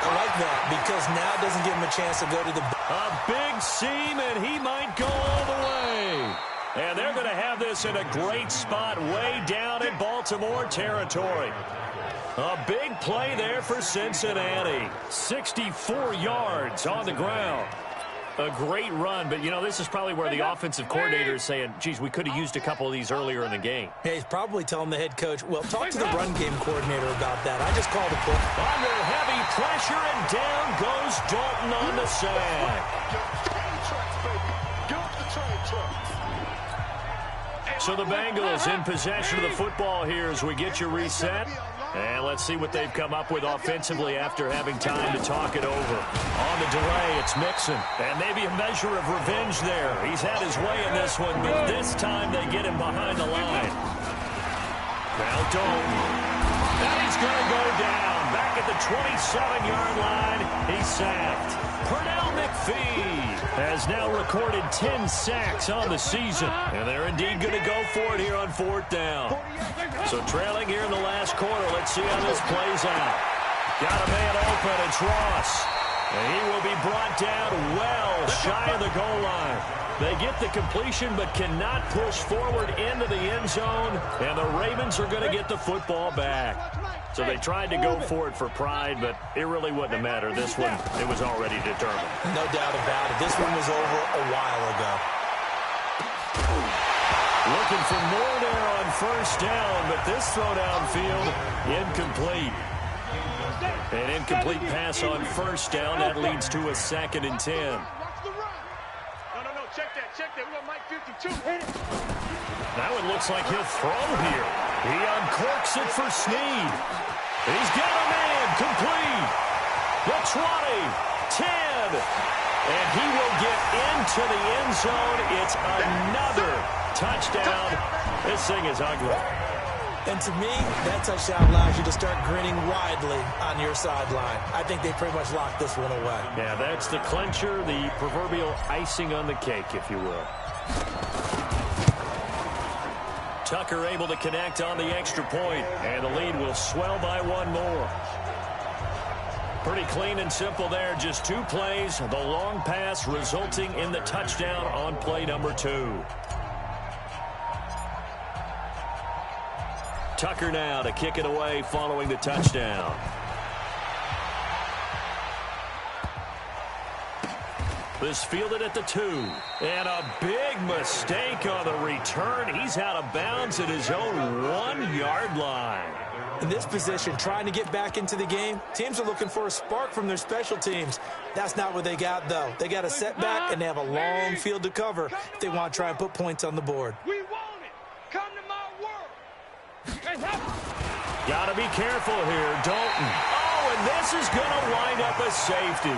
I like that because now it doesn't give him a chance to go to the... A big seam, and he might go all the way. And they're going to have this in a great spot way down in Baltimore territory. A big play there for Cincinnati. 64 yards on the ground. A great run, but, you know, this is probably where the offensive coordinator is saying, geez, we could have used a couple of these earlier in the game. Yeah, he's probably telling the head coach, well, talk to the run game coordinator about that. I just called a play. Under heavy pressure, and down goes Dalton on the sack. So the Bengals in possession of the football here as we get you reset. And let's see what they've come up with offensively after having time to talk it over. On the delay, it's Mixon. And maybe a measure of revenge there. He's had his way in this one, but this time they get him behind the line. Now Dalton. And he's going to go down. Back at the 27-yard line, he's sacked. Pernell McPhee has now recorded 10 sacks on the season. And they're indeed going to go for it here on 4th down. So trailing here in the last quarter. Let's see how this plays out. Got a man open. It's Ross. And he will be brought down well shy of the goal line. They get the completion but cannot push forward into the end zone. And the Ravens are going to get the football back. So they tried to go for it for pride, but it really wouldn't have mattered. This one, it was already determined. No doubt about it. This one was over a while ago. Looking for more there on 1st down, but this throw downfield, incomplete. An incomplete pass on 1st down. That leads to a 2nd and 10. No, check that. We got Mike 52. Now it looks like he'll throw here. He uncorks it for Snead. He's got a man complete. The 20, 10, and he will get into the end zone. It's another touchdown. This thing is ugly. And to me, that touchdown allows you to start grinning widely on your sideline. I think they pretty much locked this one away. Yeah, that's the clincher, the proverbial icing on the cake, if you will. Tucker able to connect on the extra point, and the lead will swell by one more. Pretty clean and simple there, just 2 plays. The long pass resulting in the touchdown on play number 2. Tucker now to kick it away following the touchdown. This fielded at the 2. And a big mistake on the return. He's out of bounds at his own 1-yard line. In this position, trying to get back into the game, teams are looking for a spark from their special teams. That's not what they got, though. They got a setback, and they have a long field to cover if they want to try and put points on the board. We want it. Come to my world. Got to be careful here, Dalton. Oh, and this is going to wind up a safety.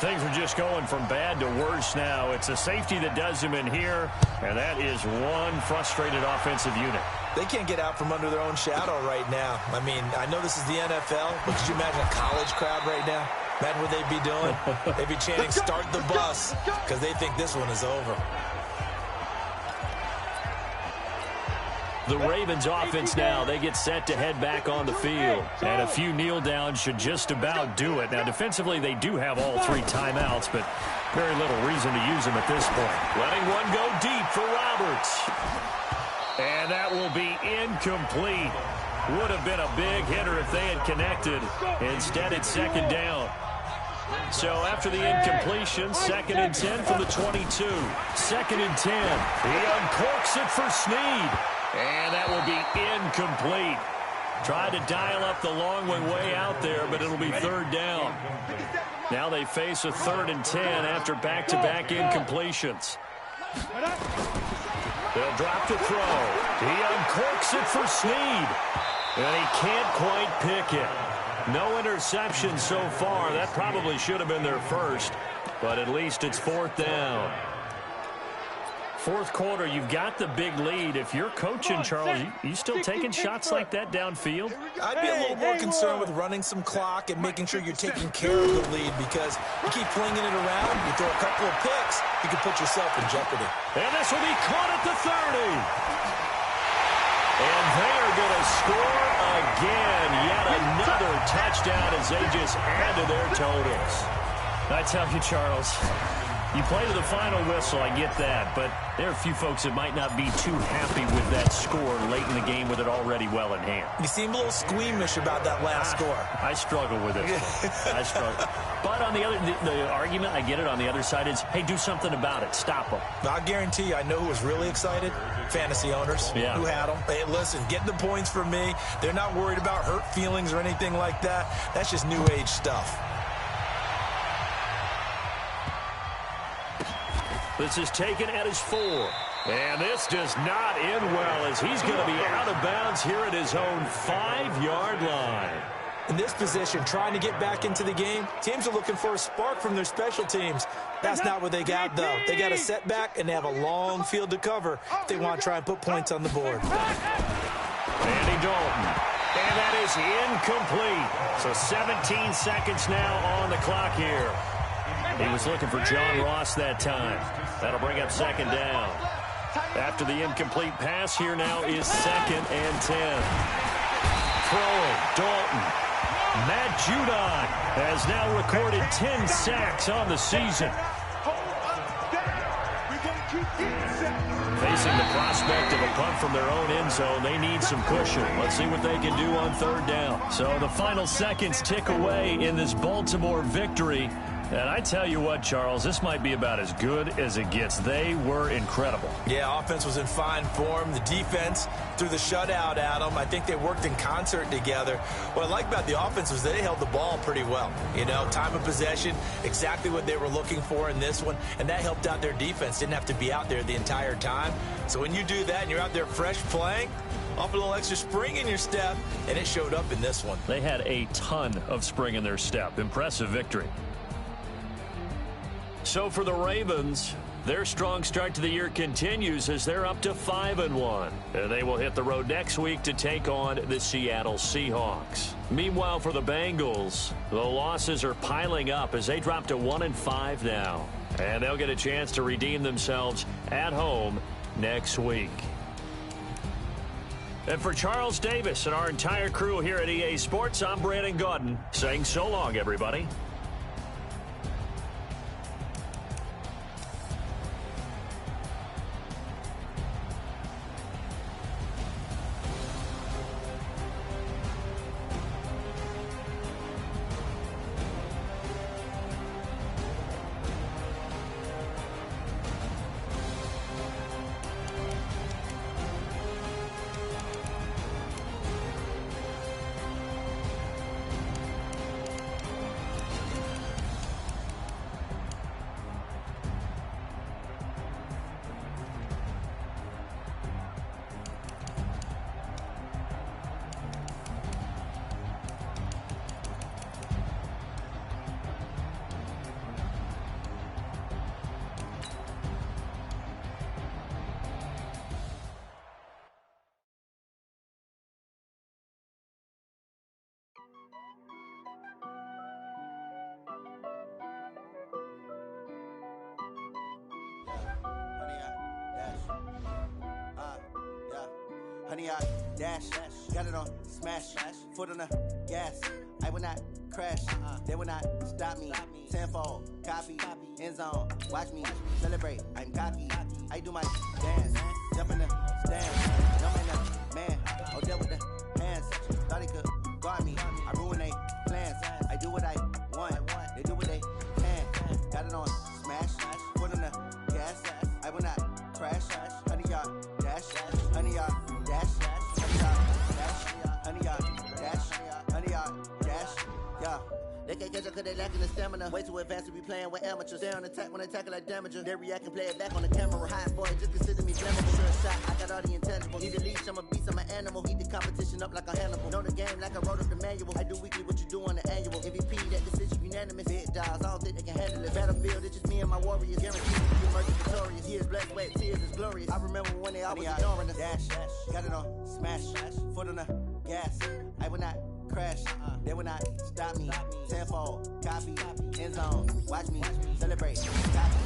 Things are just going from bad to worse now. It's a safety that does him in here, and that is one frustrated offensive unit. They can't get out from under their own shadow right now. I mean, I know this is the NFL, but could you imagine a college crowd right now? Imagine what they'd be doing. They'd be chanting, "Start the bus," because they think this one is over. The Ravens offense now, they get set to head back on the field. And a few kneel downs should just about do it. Now, defensively, they do have all 3 timeouts, but very little reason to use them at this point. Letting one go deep for Roberts. And that will be incomplete. Would have been a big hitter if they had connected. Instead, it's 2nd down. So after the incompletion, 2nd and 10 from the 22. 2nd and 10. He uncorks it for Snead. And that will be incomplete. Tried to dial up the long way out there, but it'll be 3rd down. Now they face a 3rd and 10 after back-to-back incompletions. They'll drop the throw. He uncorks it for Snead. And he can't quite pick it. No interception so far. That probably should have been their first, but at least it's 4th down. 4th quarter, you've got the big lead. If you're coaching, Charles, you still taking shots like that downfield? I'd be a little more concerned with running some clock and making sure you're taking care of the lead, because you keep flinging it around, you throw a couple of picks, you can put yourself in jeopardy. And this will be caught at the 30. And they are going to score again. Yet another touchdown as they just add to their totals. I tell you, Charles, you play to the final whistle, I get that, but there are a few folks that might not be too happy with that score late in the game with it already well in hand. You seem a little squeamish about that last score. I struggle with it. I struggle. But on the other, the argument, I get it, on the other side is, hey, do something about it. Stop them. I guarantee you, I know who was really excited. Fantasy owners who had them. Hey, listen, get the points for me. They're not worried about hurt feelings or anything like that. That's just new age stuff. This is taken at his 4. And this does not end well, as he's going to be out of bounds here at his own 5-yard line. In this position, trying to get back into the game, teams are looking for a spark from their special teams. That's not what they got, though. They got a setback, and they have a long field to cover if they want to try and put points on the board. Andy Dalton. And that is incomplete. So 17 seconds now on the clock here. He was looking for John Ross that time. That'll bring up 2nd down. After the incomplete pass, here now is 2nd and 10. Throwing, Dalton. Matt Judon has now recorded 10 sacks on the season. Facing the prospect of a punt from their own end zone, they need some cushion. Let's see what they can do on 3rd down. So the final seconds tick away in this Baltimore victory. And I tell you what, Charles, this might be about as good as it gets. They were incredible. Yeah, offense was in fine form. The defense threw the shutout at them. I think they worked in concert together. What I like about the offense was they held the ball pretty well. You know, time of possession, exactly what they were looking for in this one, and that helped out their defense. Didn't have to be out there the entire time. So when you do that and you're out there fresh playing, off a little extra spring in your step, and it showed up in this one. They had a ton of spring in their step. Impressive victory. So for the Ravens, their strong start to the year continues as they're up to 5-1. And they will hit the road next week to take on the Seattle Seahawks. Meanwhile, for the Bengals, the losses are piling up as they drop to 1-5 now. And they'll get a chance to redeem themselves at home next week. And for Charles Davis and our entire crew here at EA Sports, I'm Brandon Gaudin saying so long, everybody. Honey, I dash, got it on smash, foot on the gas. I will not crash, they will not stop me. Tenfold, copy, end zone, watch me celebrate. I'm cocky, I do my dance, jump in the stands. No man, oh deal with the hands. Thought he could guard me, I ruin they plans. I do what I want, they do what they can. Got it on smash, foot on the gas. I will not crash, honey, y'all dash, honey, y'all dash, honey, y'all dash, honey, y'all dash, honey, y'all dash, yeah. They can't catch up cause they lacking the stamina. Way too advanced to be playing with amateurs. Stay on attack when they tackle like damager. They react and play it back on the camera. Hot boy, just consider me flammable. Sure shot, I got all the intangibles. Need a leash, I'm a beast, I'm an animal. Heat the competition up like a Hannibal. Know the game like I wrote up the manual. I do weekly what you do on the annual. MVP, that decision unanimous. Big dials, I don't think they can handle it. Battlefield, it's just me and my warriors. Guaranteed to be emerging victorious. Years, blood, sweat, tears is glorious. I remember when they always ignoring us. Dash, got it on smash, foot on the gas. I will not crash, they will not stop me. Tenfold, copy, end zone, watch me celebrate. Copy,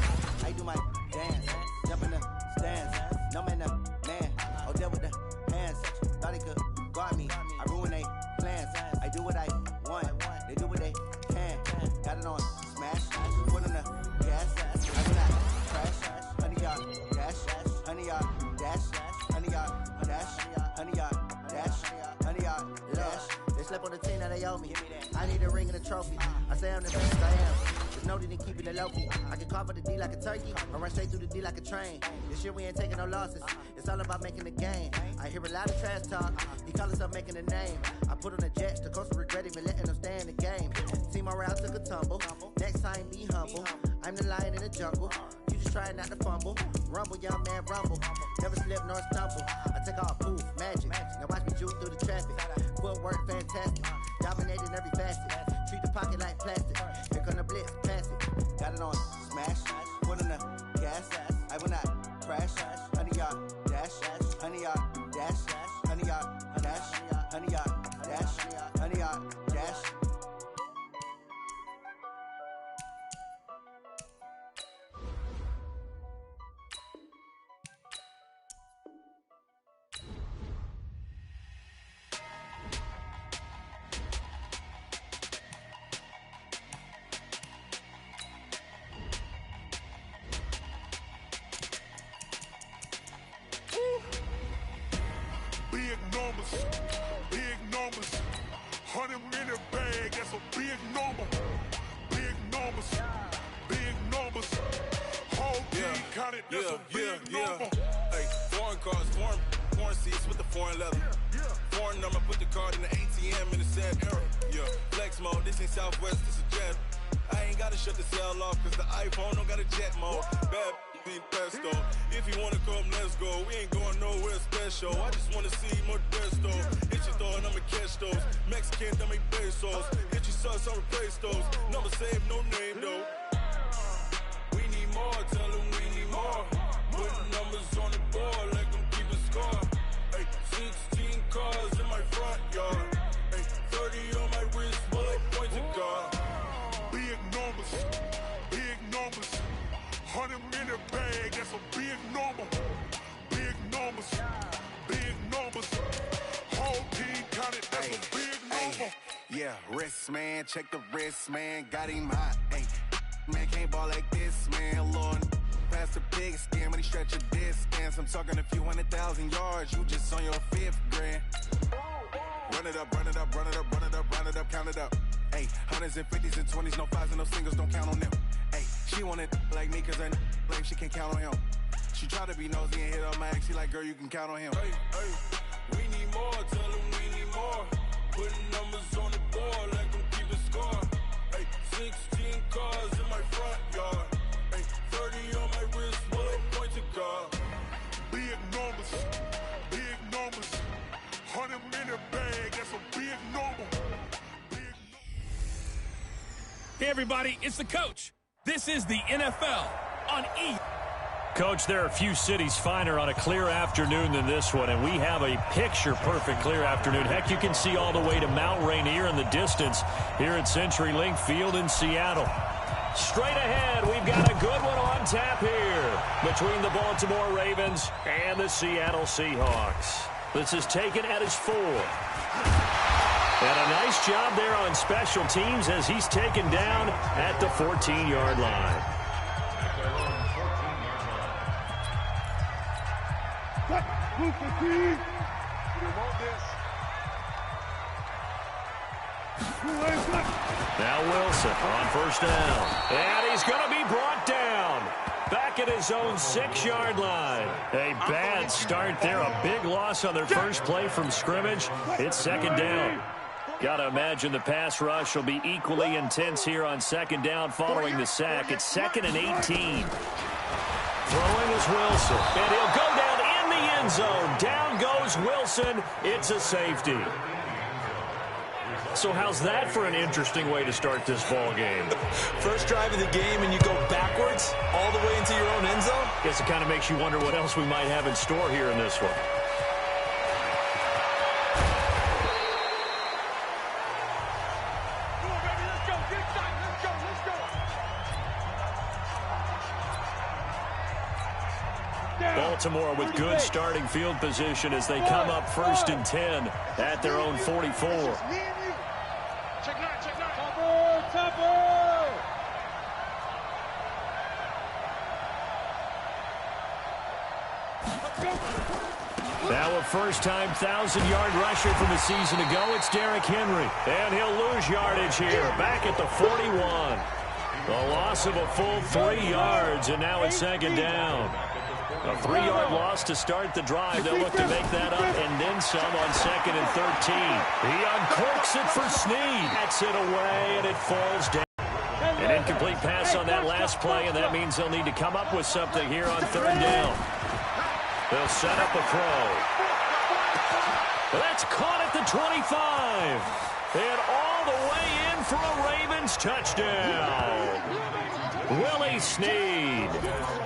I do my dance, jump in the stands. No man, oh deal with the hands. Thought he could guard me, I ruin they plans. I do what I want, they do what they can. Got it on smash, foot on the gas. I will not crash, honey y'all dash, honey y'all dash, honey y'all dash, honey y'all dash, honey y'all dash. Slept on the team that they owe me. I need a ring and a trophy. I say I'm the best I am. There's no need in keeping it low-key. I can carve up the D like a turkey or run straight through the D like a train. This year we ain't taking no losses. It's all about making the game. I hear a lot of trash talk. He call himself making a name. I put on the Jets. The coach will regret even letting them stay in the game. Team morale took a tumble. Next time be humble. I'm the lion in the jungle. You just try not to fumble. Rumble, young man, rumble. Never slip nor stumble. I take off, poof, magic. Now watch me juke through the traffic. Footwork fantastic. Dominating every facet. Treat the pocket like plastic. Here come the blitz, pass it. Got it on smash. Foot on the gas. I will not crash. Honey, y'all dash. Honey, y'all dash. Honey, y'all dash. Honey, y'all dash. Honey, y'all dash. Big numbers, 100-minute bag, that's a big number. Big numbers, whole team counted, that's a big number. Hey, foreign cars, foreign seats with the foreign leather. Foreign number, put the card in the ATM in the sad era. Yeah, flex mode, this ain't Southwest, this is jet. I ain't gotta shut the cell off, cause the iPhone don't got a jet mode. Bad Pesto. If you wanna come, let's go. We ain't going nowhere special. I just wanna see Modesto. Hit your throw and I'ma catch those. Mexican, dummy pesos. Hit your sauce, I'll replace those. Number save, no name though. We need more, tell them we need more. Putting numbers on the board, let them keep a score. Ay, 16 cars in my front yard. Ay, 30 on my wrist, bullet point to God. Big numbers, big numbers. 100 in the bag, that's a big number. Big numbers, big numbers. Whole team counted, that's a big number. Yeah, wrist man, check the wrist man, got him hot. Ay, man can't ball like this, man. Lord, pass the big skin when he stretch a distance. I'm talking a few 100,000 yards, you just on your 5th grand. Run it up, run it up, run it up, run it up, run it up, count it up. Ay, 100s and 50s and 20s, no 5s and no singles, don't count on them. Ay, she wanted like me cause I like she can count on him. She tried to be nosy and hit up my ex, she like, girl, you can count on him. Hey, hey, we need more, tell them we need more. Putting numbers on the board, let them keep a score. Hey, 16 cars in my front yard. Hey, 30 on my wrist, bullet point to God. Big numbers, big numbers. 100 in the bag, that's a big number. Hey, everybody, it's the coach. This is the NFL on E! Coach, there are a few cities finer on a clear afternoon than this one, and we have a picture-perfect clear afternoon. Heck, you can see all the way to Mount Rainier in the distance here at CenturyLink Field in Seattle. Straight ahead, we've got a good one on tap here between the Baltimore Ravens and the Seattle Seahawks. This is taken at his 4. And a nice job there on special teams as he's taken down at the 14-yard line. Now Wilson on first down. And he's going to be brought down. Back at his own 6-yard line. A bad start there. A big loss on their first play from scrimmage. It's second down. Got to imagine the pass rush will be equally intense here on second down following the sack. It's 2nd and 18. Throwing is Wilson. And he'll go down in the end zone. Down goes Wilson. It's a safety. So how's that for an interesting way to start this ball game? First drive of the game and you go backwards all the way into your own end zone? Guess it kind of makes you wonder what else we might have in store here in this one. Baltimore with good starting field position as they come up 1st and 10 at their own 44. Now a first-time 1,000-yard rusher from a season ago. It's Derrick Henry. And he'll lose yardage here. Back at the 41. The loss of a full 3 yards, and now it's second down. A 3-yard loss to start the drive. They'll look to make that up and then some on 2nd and 13. He uncorks it for Snead. That's it away, and it falls down. An incomplete pass on that last play, and that means they'll need to come up with something here on 3rd down. They'll set up a throw. That's caught at the 25. And all the way in for a Ravens touchdown. Willie Snead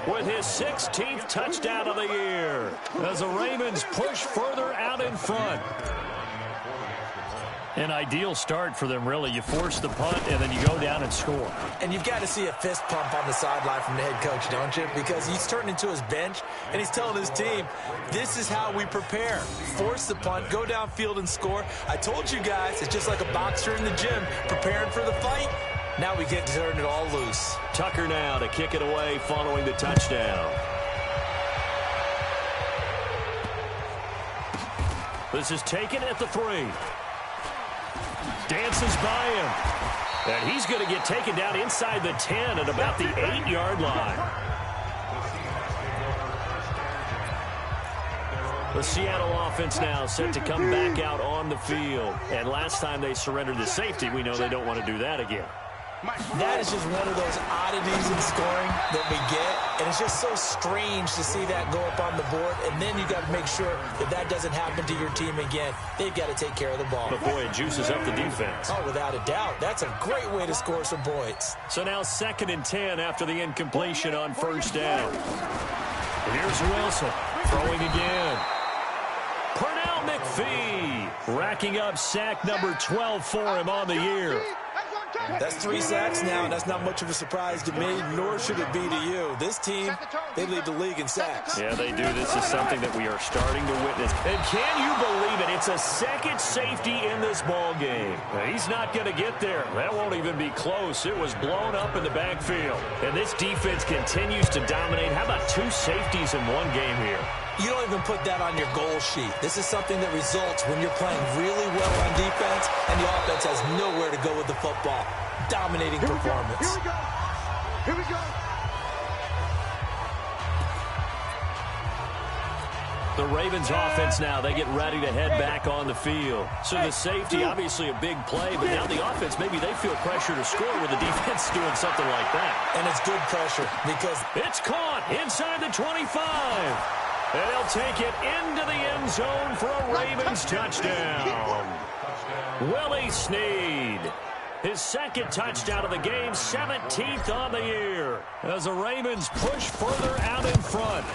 with his 16th touchdown of the year as the Ravens push further out in front. An ideal start for them, really. You force the punt, and then you go down and score. And you've got to see a fist pump on the sideline from the head coach, don't you? Because he's turning to his bench, and he's telling his team, this is how we prepare. Force the punt, go downfield and score. I told you guys, it's just like a boxer in the gym preparing for the fight. Now we get to turn it all loose. Tucker now to kick it away following the touchdown. This is taken at the 3. Dances by him. And he's going to get taken down inside the 10 at about the 8-yard line. The Seattle offense now set to come back out on the field. And last time they surrendered the safety, we know they don't want to do that again. That is just one of those oddities in scoring that we get, and it's just so strange to see that go up on the board, and then you got to make sure that that doesn't happen to your team again. They've got to take care of the ball. But, boy, it juices up the defense. Oh, without a doubt. That's a great way to score some points. So now 2nd and 10 after the incompletion on 1st down. Here's Wilson throwing again. Pernell McPhee racking up sack number 12 for him on the year. That's 3 sacks now, and that's not much of a surprise to me, nor should it be to you. This team, they lead the league in sacks. Yeah, they do. This is something that we are starting to witness. And can you believe it? It's a second safety in this ball game. He's not going to get there. That won't even be close. It was blown up in the backfield. And this defense continues to dominate. How about 2 safeties in one game here? You don't even put that on your goal sheet. This is something that results when you're playing really well on defense and the offense has nowhere to go with the football. Dominating performance. Here we go. The Ravens offense now, they get ready to head back on the field. So the safety, obviously a big play, but now the offense, maybe they feel pressure to score with the defense doing something like that. And it's good pressure because it's caught inside the 25. And he'll take it into the end zone for a Ravens touchdown. Willie Snead, his 2nd touchdown of the game, 17th on the year, as the Ravens push further out in front.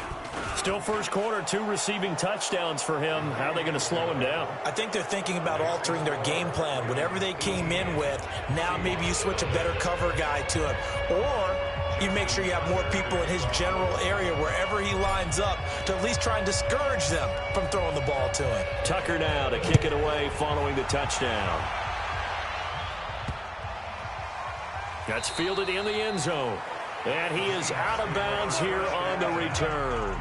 Still first quarter, 2 receiving touchdowns for him. How are they going to slow him down? I think they're thinking about altering their game plan. Whatever they came in with, now maybe you switch a better cover guy to him. Or you make sure you have more people in his general area wherever he lines up to at least try and discourage them from throwing the ball to him. Tucker now to kick it away following the touchdown. That's fielded in the end zone. And he is out of bounds here on the return.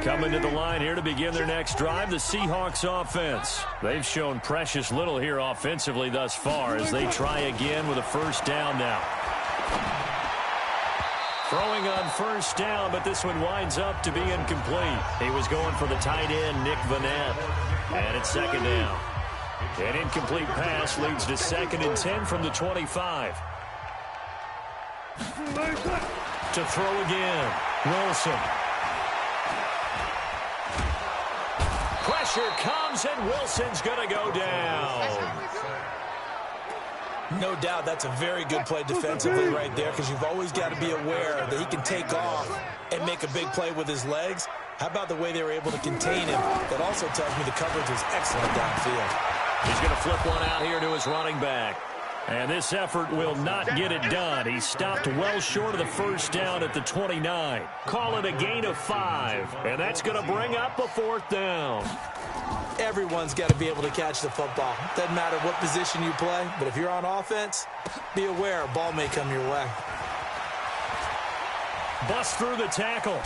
Coming to the line here to begin their next drive, the Seahawks offense. They've shown precious little here offensively thus far as they try again with a 1st down now. Throwing on 1st down, but this one winds up to be incomplete. He was going for the tight end, Nick Vanette. And it's 2nd down. An incomplete pass leads to 2nd and 10 from the 25. To throw again, Wilson. Pressure comes, and Wilson's going to go down. No doubt that's a very good play defensively right there because you've always got to be aware that he can take off and make a big play with his legs. How about the way they were able to contain him? That also tells me the coverage was excellent downfield. He's going to flip one out here to his running back. And this effort will not get it done. He stopped well short of the 1st down at the 29. Call it a gain of 5. And that's going to bring up a 4th down. Everyone's got to be able to catch the football. Doesn't matter what position you play, but if you're on offense, be aware a ball may come your way. Bust through the tackle.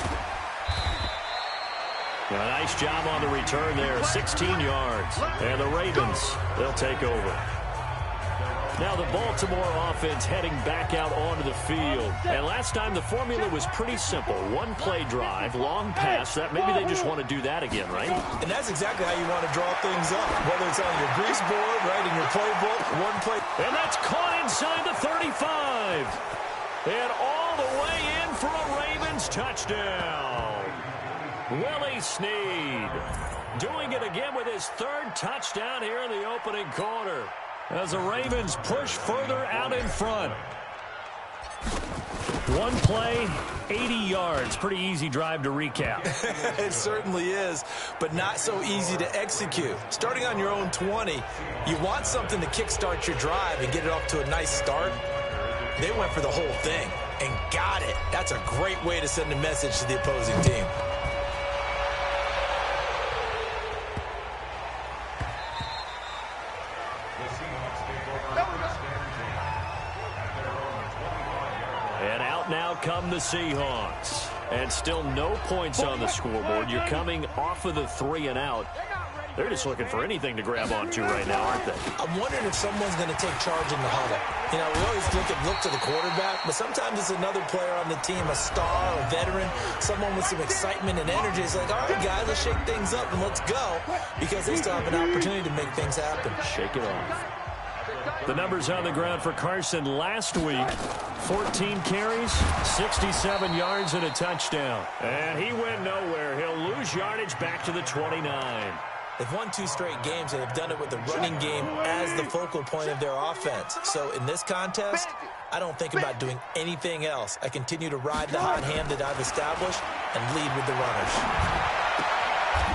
A nice job on the return there, 16 yards. And the Ravens, they'll take over. Now the Baltimore offense heading back out onto the field. And last time the formula was pretty simple. 1-play drive, long pass. That maybe they just want to do that again, right? And that's exactly how you want to draw things up. Whether it's on your grease board, right, in your playbook, 1-play. And that's caught inside the 35. And all the way in for a Ravens touchdown. Willie Snead doing it again with his 3rd touchdown here in the opening quarter as the Ravens push further out in front. 1 play, 80 yards. Pretty easy drive to recap. It certainly is, but not so easy to execute. Starting on your own 20, you want something to kickstart your drive and get it off to a nice start. They went for the whole thing and got it. That's a great way to send a message to the opposing team. And out now come the Seahawks. And still no points on the scoreboard. You're coming off of the 3 and out. They're just looking for anything to grab onto right now, aren't they? I'm wondering if someone's going to take charge in the huddle. You know, we always look to the quarterback, but sometimes it's another player on the team, a star, a veteran, someone with some excitement and energy. It's like, all right, guys, let's shake things up and let's go, because they still have an opportunity to make things happen. Shake it off. The numbers on the ground for Carson last week: 14 carries, 67 yards, and a touchdown. And he went nowhere. He'll lose yardage back to the 29. They've won 2 straight games, and they've done it with the running game as the focal point of their offense. So in this contest, I don't think about doing anything else. I continue to ride the hot hand that I've established and lead with the runners.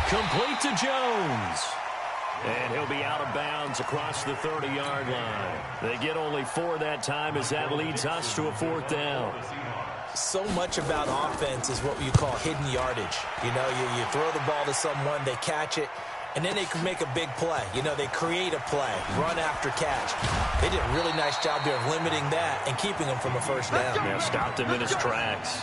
Complete to Jones. And he'll be out of bounds across the 30-yard line. They get only 4 that time as that leads us to a 4th down. So much about offense is what you call hidden yardage. You know, you throw the ball to someone, they catch it, and then they can make a big play. You know, they create a play, run after catch. They did a really nice job here of limiting that and keeping him from a first down. Yeah, stopped him in his tracks.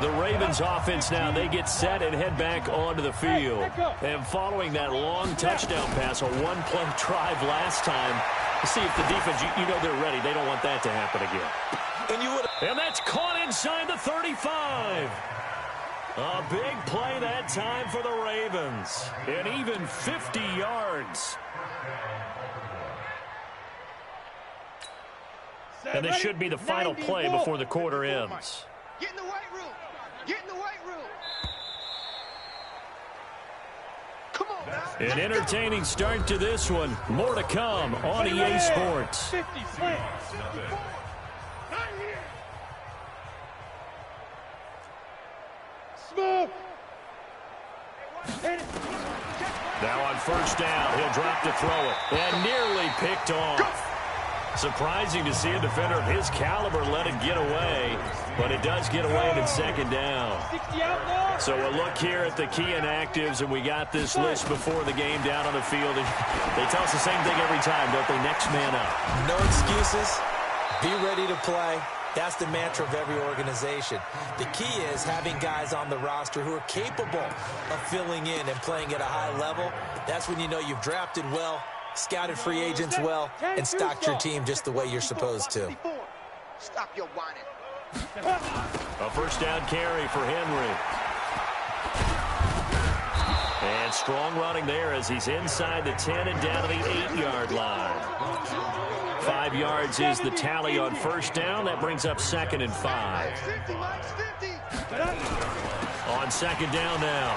The Ravens offense now, they get set and head back onto the field. And following that long touchdown pass, a one-play drive last time, see if the defense, you know they're ready. They don't want that to happen again. And that's caught inside the 35. A big play that time for the Ravens. And even 50 yards. And this should be the final play before the quarter ends. Get in the weight room. Get in the weight room. Come on now. An entertaining start to this one. More to come on EA Sports. 50 slants. 54. Not here. Smoke. Now on first down, he'll drop to throw it. And nearly picked off. Surprising to see a defender of his caliber let it get away, but it does get away in second down. So we'll look here at the key inactives, and we got this list before the game down on the field. And they tell us the same thing every time, don't they? Next man up. No excuses. Be ready to play. That's the mantra of every organization. The key is having guys on the roster who are capable of filling in and playing at a high level. That's when you know you've drafted well, scouted free agents well, and stocked your team just the way you're supposed to. Stop your whining. A first down carry for Henry. And strong running there as he's inside the 10 and down to the 8-yard line. 5 yards is the tally on first down. That brings up 2nd and 5. On second down now,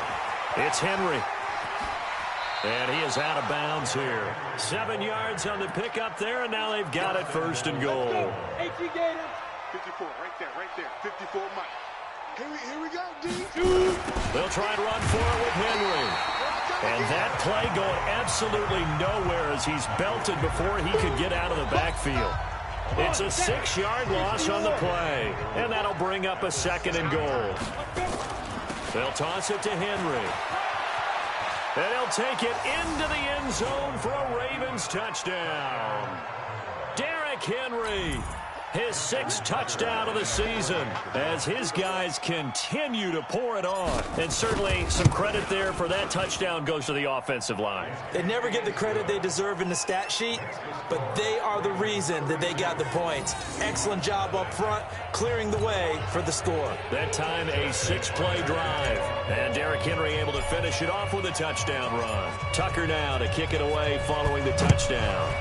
it's Henry. And he is out of bounds here. 7 yards on the pickup there, and now they've got it 1st and goal. 54, right there. 54, Mike. Here we go, D. They'll try and run for it with Henry. And that play going absolutely nowhere as he's belted before he could get out of the backfield. It's a 6-yard loss on the play, and that'll bring up a 2nd and goal. They'll toss it to Henry. And he'll take it into the end zone for a Ravens touchdown. Derrick Henry, his 6th touchdown of the season as his guys continue to pour it on. And certainly some credit there for that touchdown goes to the offensive line. They never get the credit they deserve in the stat sheet, but they are the reason that they got the points. Excellent job up front, clearing the way for the score. That time a 6-play drive. And Derrick Henry able to finish it off with a touchdown run. Tucker now to kick it away following the touchdown.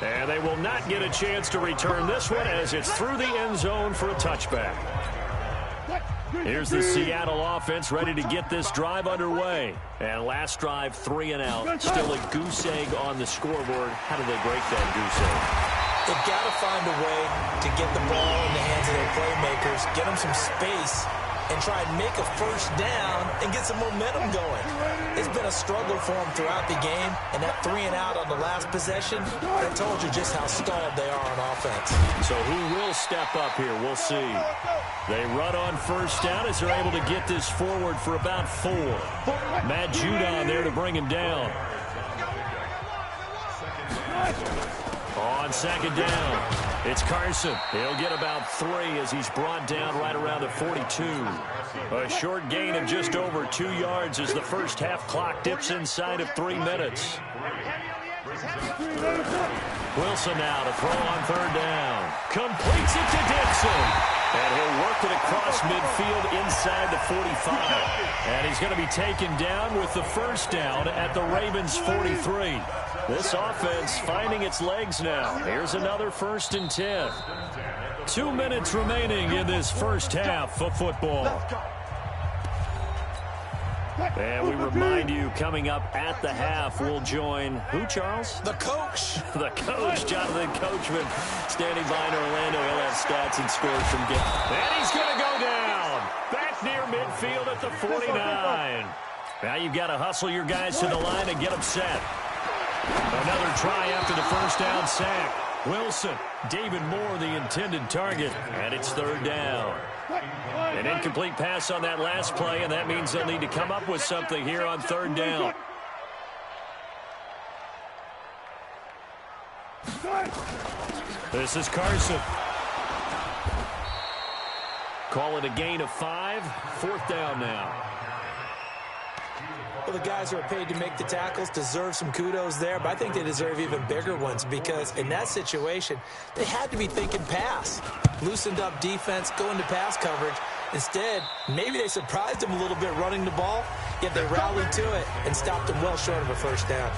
And they will not get a chance to return this one as it's through the end zone for a touchback. Here's the Seattle offense ready to get this drive underway. And last drive, 3 and out. Still a goose egg on the scoreboard. How do they break that goose egg? They've got to find a way to get the ball in the hands of their playmakers, get them some space, and try and make a first down and get some momentum going. It's been a struggle for them throughout the game, and that 3 and out on the last possession, that told you just how stalled they are on offense. So who will step up here? We'll see. They run on first down as they're able to get this forward for about 4. Matt Judon there to bring him down. On second down, it's Carson. He'll get about 3 as he's brought down right around the 42. A short gain of just over 2 yards as the first half clock dips inside of 3 minutes. Wilson now to throw on third down. Completes it to Dixon. And he'll work it across midfield inside the 45. And he's going to be taken down with the first down at the Ravens' 43. This offense finding its legs now. Here's another 1st and 10. 2 minutes remaining in this first half of football. And we remind you, coming up at the half, we'll join who, Charles? The coach. The coach, Jonathan Coachman, standing by in Orlando. He'll have stats and scores from game. And he's going to go down. Back near midfield at the 49. Now you've got to hustle your guys to the line and get them set. Another try after the first down sack. Wilson, David Moore, the intended target, and it's 3rd down. An incomplete pass on that last play, and that means they'll need to come up with something here on 3rd down. This is Carson. Call it a gain of 5. 4th down now. Well, the guys who are paid to make the tackles deserve some kudos there, but I think they deserve even bigger ones because in that situation, they had to be thinking pass. Loosened up defense, go into pass coverage. Instead, maybe they surprised him a little bit running the ball, yet they rallied to it and stopped him well short of a 1st down.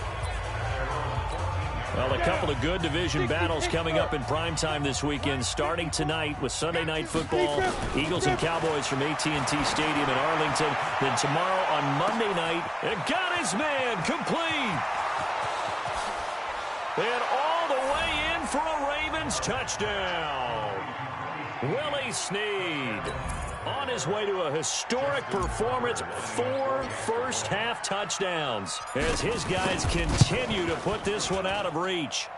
Well, a couple of good division battles coming up in primetime this weekend, starting tonight with Sunday Night Football, Eagles and Cowboys from AT&T Stadium in Arlington. Then tomorrow on Monday night, it got his man complete. And all the way in for a Ravens touchdown. Willie Snead on his way to a historic performance, 4 first-half touchdowns as his guys continue to put this one out of reach.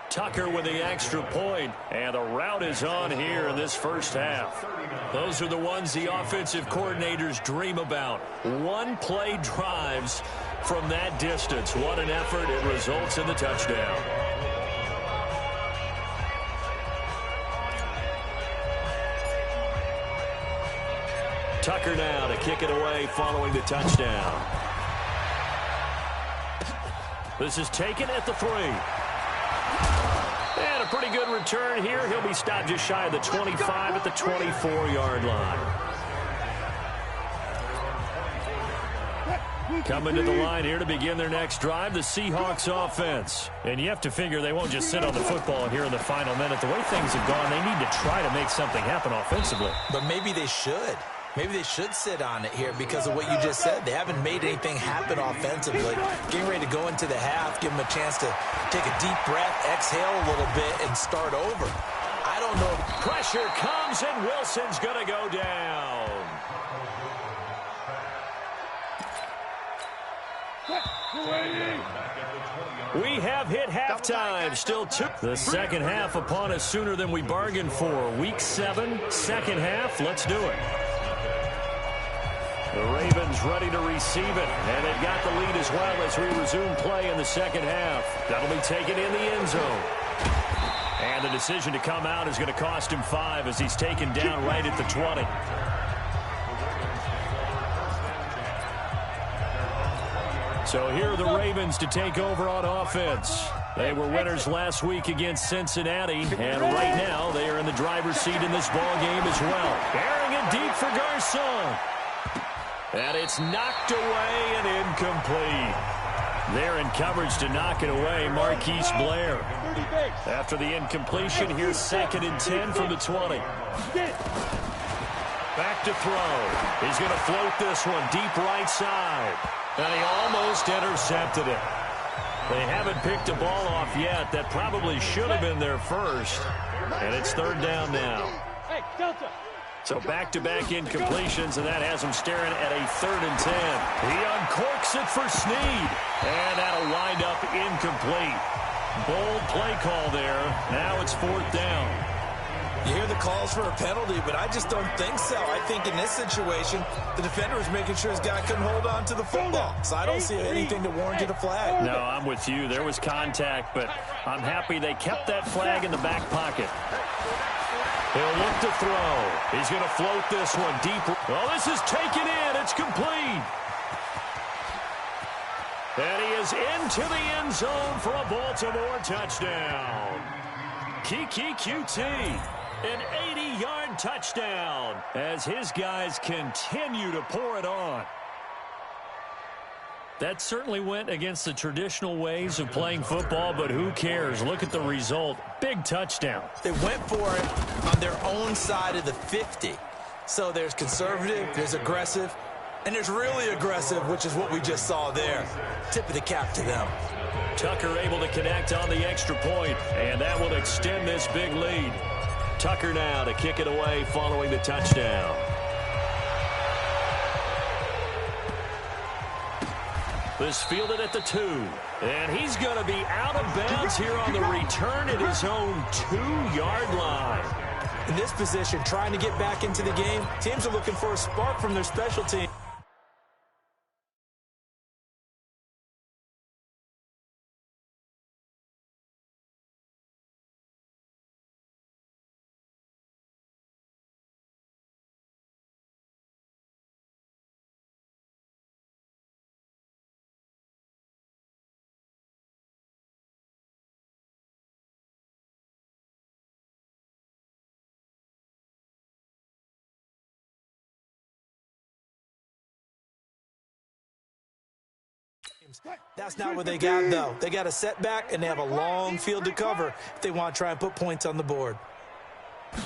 Tucker with the extra point, and the route is on here in this first half. Those are the ones the offensive coordinators dream about. One-play drives from that distance. What an effort. It results in the touchdown. Tucker now to kick it away following the touchdown. This is taken at the 3. And a pretty good return here. He'll be stopped just shy of the 25 at the 24-yard line. Coming to the line here to begin their next drive, the Seahawks offense. And you have to figure they won't just sit on the football here in the final minute. The way things have gone, they need to try to make something happen offensively. But maybe they should. Maybe they should sit on it here because of what you just said. They haven't made anything happen offensively. Getting ready to go into the half, give them a chance to take a deep breath, exhale a little bit, and start over. I don't know. Pressure comes, and Wilson's going to go down. We have hit halftime. Still 2. The second half upon us sooner than we bargained for. Week 7, second half. Let's do it. The Ravens ready to receive it, and they've got the lead as well as we resume play in the second half. That'll be taken in the end zone. And the decision to come out is going to cost him 5 as he's taken down right at the 20. So here are the Ravens to take over on offense. They were winners last week against Cincinnati, and right now they are in the driver's seat in this ball game as well. Airing it deep for Garcon. And it's knocked away and incomplete. They're in coverage to knock it away, Marquise Blair. After the incompletion, here's 2nd and 10 from the 20. Back to throw. He's going to float this one deep right side. And he almost intercepted it. They haven't picked a ball off yet. That probably should have been their first. And it's 3rd down now. Hey, Delta. So back-to-back incompletions, and that has him staring at a 3rd and 10. He uncorks it for Snead, and that'll wind up incomplete. Bold play call there. Now it's 4th down. You hear the calls for a penalty, but I just don't think so. I think in this situation, the defender was making sure his guy couldn't hold on to the football. So I don't see anything to warrant a flag. No, I'm with you. There was contact, but I'm happy they kept that flag in the back pocket. He'll look to throw. He's going to float this one deep. Oh, this is taken in. It's complete. And he is into the end zone for a Baltimore touchdown. Kiki QT. An 80-yard touchdown as his guys continue to pour it on. That certainly went against the traditional ways of playing football, but who cares? Look at the result. Big touchdown. They went for it on their own side of the 50. So there's conservative, there's aggressive, and there's really aggressive, which is what we just saw there. Tip of the cap to them. Tucker able to connect on the extra point, and that will extend this big lead. Tucker now to kick it away following the touchdown. This fielded at the 2. And he's going to be out of bounds here on the return at his own 2-yard line. In this position, trying to get back into the game, teams are looking for a spark from their special team. That's not what they got, though. They got a setback, and they have a long field to cover if they want to try and put points on the board.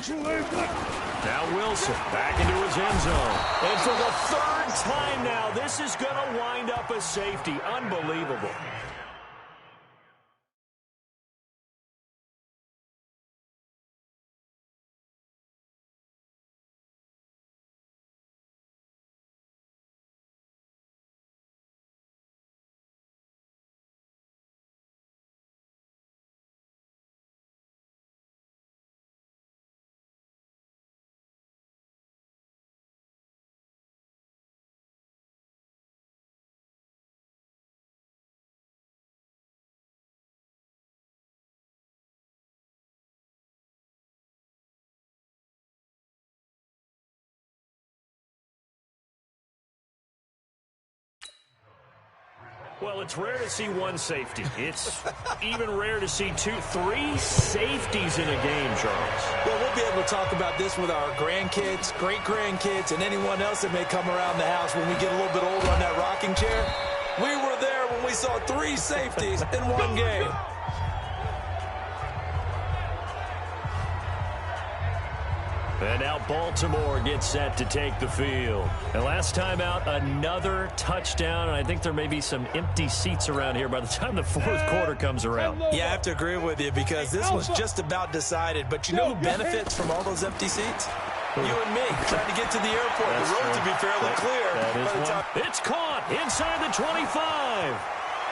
Now Wilson back into his end zone. And for the 3rd time now, this is going to wind up a safety. Unbelievable. Well, it's rare to see one safety. It's even rare to see 3 safeties in a game, Charles. Well, we'll be able to talk about this with our grandkids, great-grandkids, and anyone else that may come around the house when we get a little bit older on that rocking chair. We were there when we saw 3 safeties in one game. And now Baltimore gets set to take the field. And last time out, another touchdown. And I think there may be some empty seats around here by the time the 4th quarter comes around. Yeah, I have to agree with you because this was just about decided. But you know who benefits from all those empty seats? You and me, trying to get to the airport. The road to be fairly clear. It's caught inside the 25.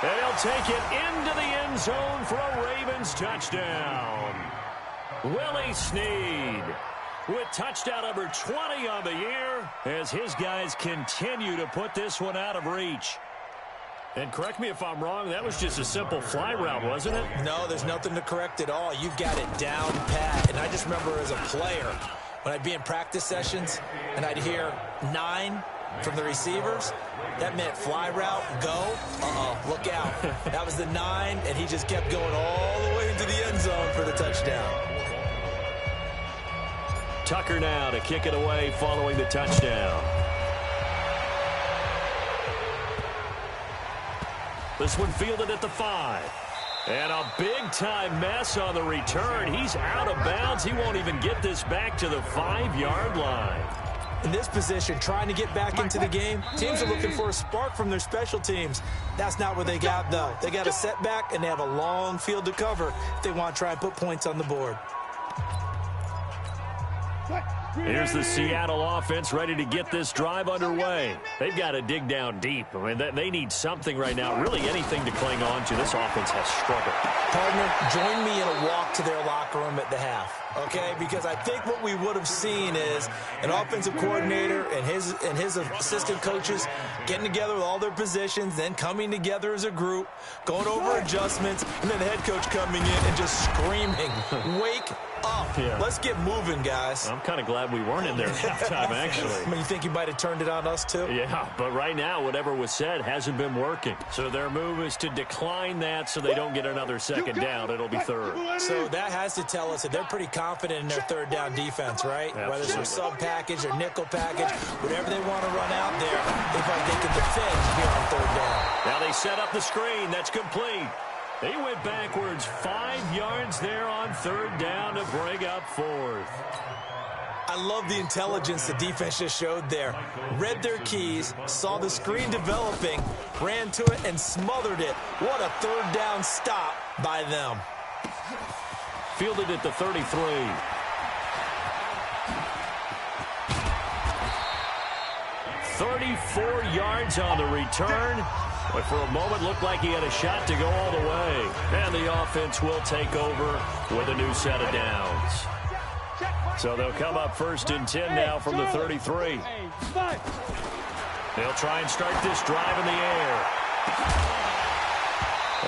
And he'll take it into the end zone for a Ravens touchdown. Willie Snead with touchdown number 20 on the year as his guys continue to put this one out of reach. And correct me if I'm wrong, that was just a simple fly route, wasn't it? No, there's nothing to correct at all. You've got it down pat. And I just remember as a player, when I'd be in practice sessions and I'd hear 9 from the receivers, that meant fly route, go, look out. That was the 9, and he just kept going all the way into the end zone for the touchdown. Tucker now to kick it away following the touchdown. This one fielded at the 5. And a big-time mess on the return. He's out of bounds. He won't even get this back to the 5-yard line. In this position, trying to get back into the game, teams are looking for a spark from their special teams. That's not what they got, though. They got a setback, and they have a long field to cover if they want to try and put points on the board. Here's the Seattle offense ready to get this drive underway. They've got to dig down deep. I mean, they need something right now, really anything to cling on to. This offense has struggled. Partner, join me in a walk to their locker room at the half, okay? Because I think what we would have seen is an offensive coordinator and his assistant coaches getting together with all their positions, then coming together as a group, going over adjustments, and then the head coach coming in and just screaming, wake up. Yeah. Let's get moving, guys. I'm kind of glad we weren't in there at halftime, actually. I mean, you think you might have turned it on us, too? Yeah, but right now, whatever was said hasn't been working. So their move is to decline that so they don't get another second down. It'll be third. So that has to tell us that they're pretty confident in their third down defense, right? Absolutely. Whether it's a sub package or nickel package, whatever they want to run out there, they feel like they can defend here on third down. Now they set up the screen. That's complete. They went backwards 5 yards there on third down to bring up fourth. I love the intelligence the defense just showed there. Read their keys, saw the screen developing, ran to it, and smothered it. What a third down stop by them. Fielded at the 33. "34 yards on the return. But for a moment, looked like he had a shot to go all the way. And the offense will take over with a new set of downs. So they'll come up 1st and 10 now from the 33. They'll try and start this drive in the air.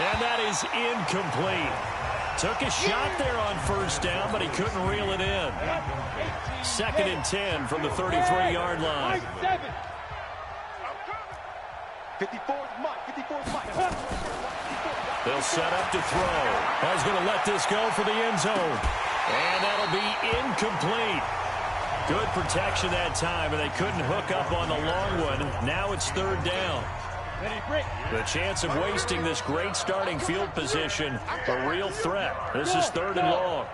And that is incomplete. Took a shot there on 1st down, but he couldn't reel it in. 2nd and 10 from the 33-yard line. 54's Mike. They'll set up to throw. He's going to let this go for the end zone. And that'll be incomplete. Good protection that time, and they couldn't hook up on the long one. Now it's third down. The chance of wasting this great starting field position, a real threat. This is 3rd and long.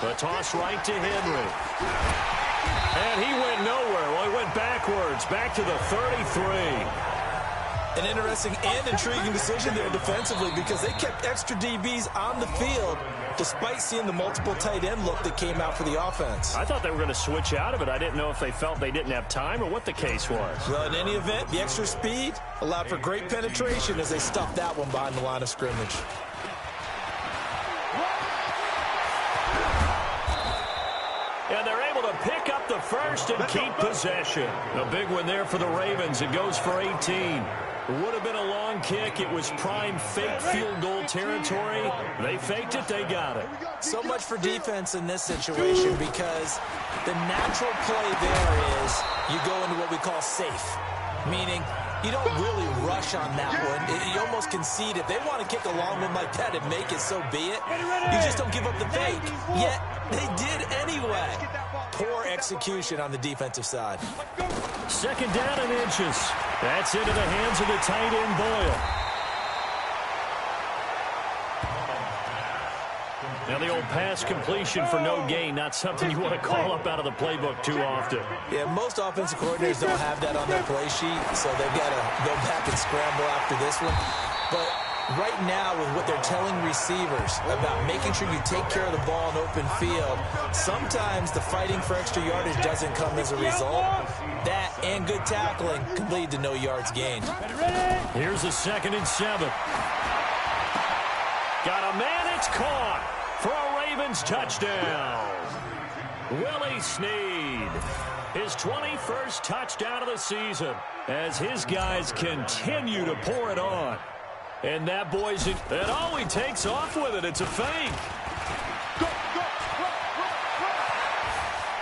The toss right to Henry. And he went nowhere. Well, he went backwards, back to the 33. An interesting and intriguing decision there defensively because they kept extra DBs on the field despite seeing the multiple tight end look that came out for the offense. I thought they were going to switch out of it. I didn't know if they felt they didn't have time or what the case was. Well, in any event, the extra speed allowed for great penetration as they stuffed that one behind the line of scrimmage. And they're able to pick up the first and keep possession. A big one there for the Ravens. It goes for 18. It would have been a long kick. It was prime fake field goal territory. They faked it. They got it. So much for defense in this situation because the natural play there is you go into what we call safe, meaning you don't really rush on that one. You almost concede. If they want to kick a long one like that and make it, so be it. You just don't give up the fake. Yet they did anyway. Poor execution on the defensive side. 2nd down and inches. That's into the hands of the tight end, Boyle. Now the old pass completion for no gain, not something you want to call up out of the playbook too often. Yeah, most offensive coordinators don't have that on their play sheet, so they've got to go back and scramble after this one. But right now, with what they're telling receivers about making sure you take care of the ball in open field, sometimes the fighting for extra yardage doesn't come as a result. That and good tackling can lead to no yards gained. Here's a 2nd and 7. Got a man, it's caught for a Ravens touchdown. Willie Snead, his 21st touchdown of the season as his guys continue to pour it on. And that boy's in, and oh, he takes off with it. It's a fake.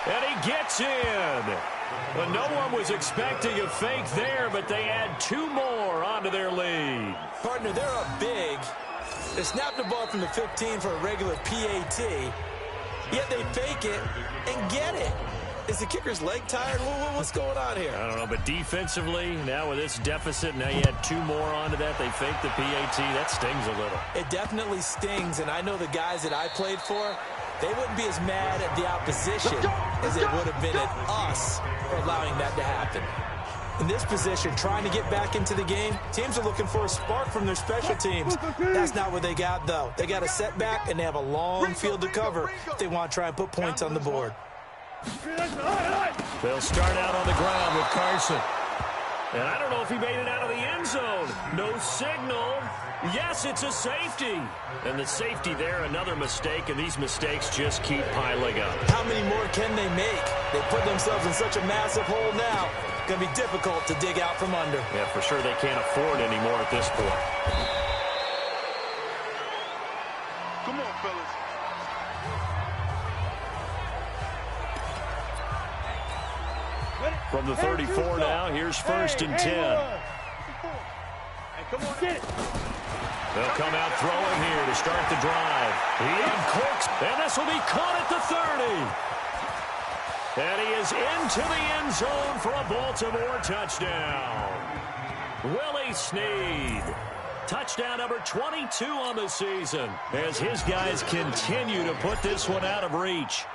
And he gets in. Well, no one was expecting a fake there, but they add 2 more onto their lead. Partner, they're up big. They snap the ball from the 15 for a regular PAT, yet they fake it and get it. Is the kicker's leg tired? What's going on here? I don't know, but defensively, now with this deficit, now you add 2 more onto that. They fake the PAT. That stings a little. It definitely stings, and I know the guys that I played for, they wouldn't be as mad at the opposition as they would have been at us for allowing that to happen. In this position, trying to get back into the game, teams are looking for a spark from their special teams. That's not what they got, though. They got a setback, and they have a long field to cover if they want to try and put points on the board. They'll start out on the ground with Carson. And I don't know if he made it out of the end zone. No signal. Yes, it's a safety. And the safety there, another mistake, and these mistakes just keep piling up. How many more can they make? They put themselves in such a massive hole now. It's going to be difficult to dig out from under. Yeah, for sure they can't afford any more at this point. Come on, fellas. From the 34 now, here's 1st and 10. They'll come out throwing here to start the drive. He uncorks, and this will be caught at the 30. And he is into the end zone for a Baltimore touchdown. Willie Snead. Touchdown number 22 on the season as his guys continue to put this one out of reach.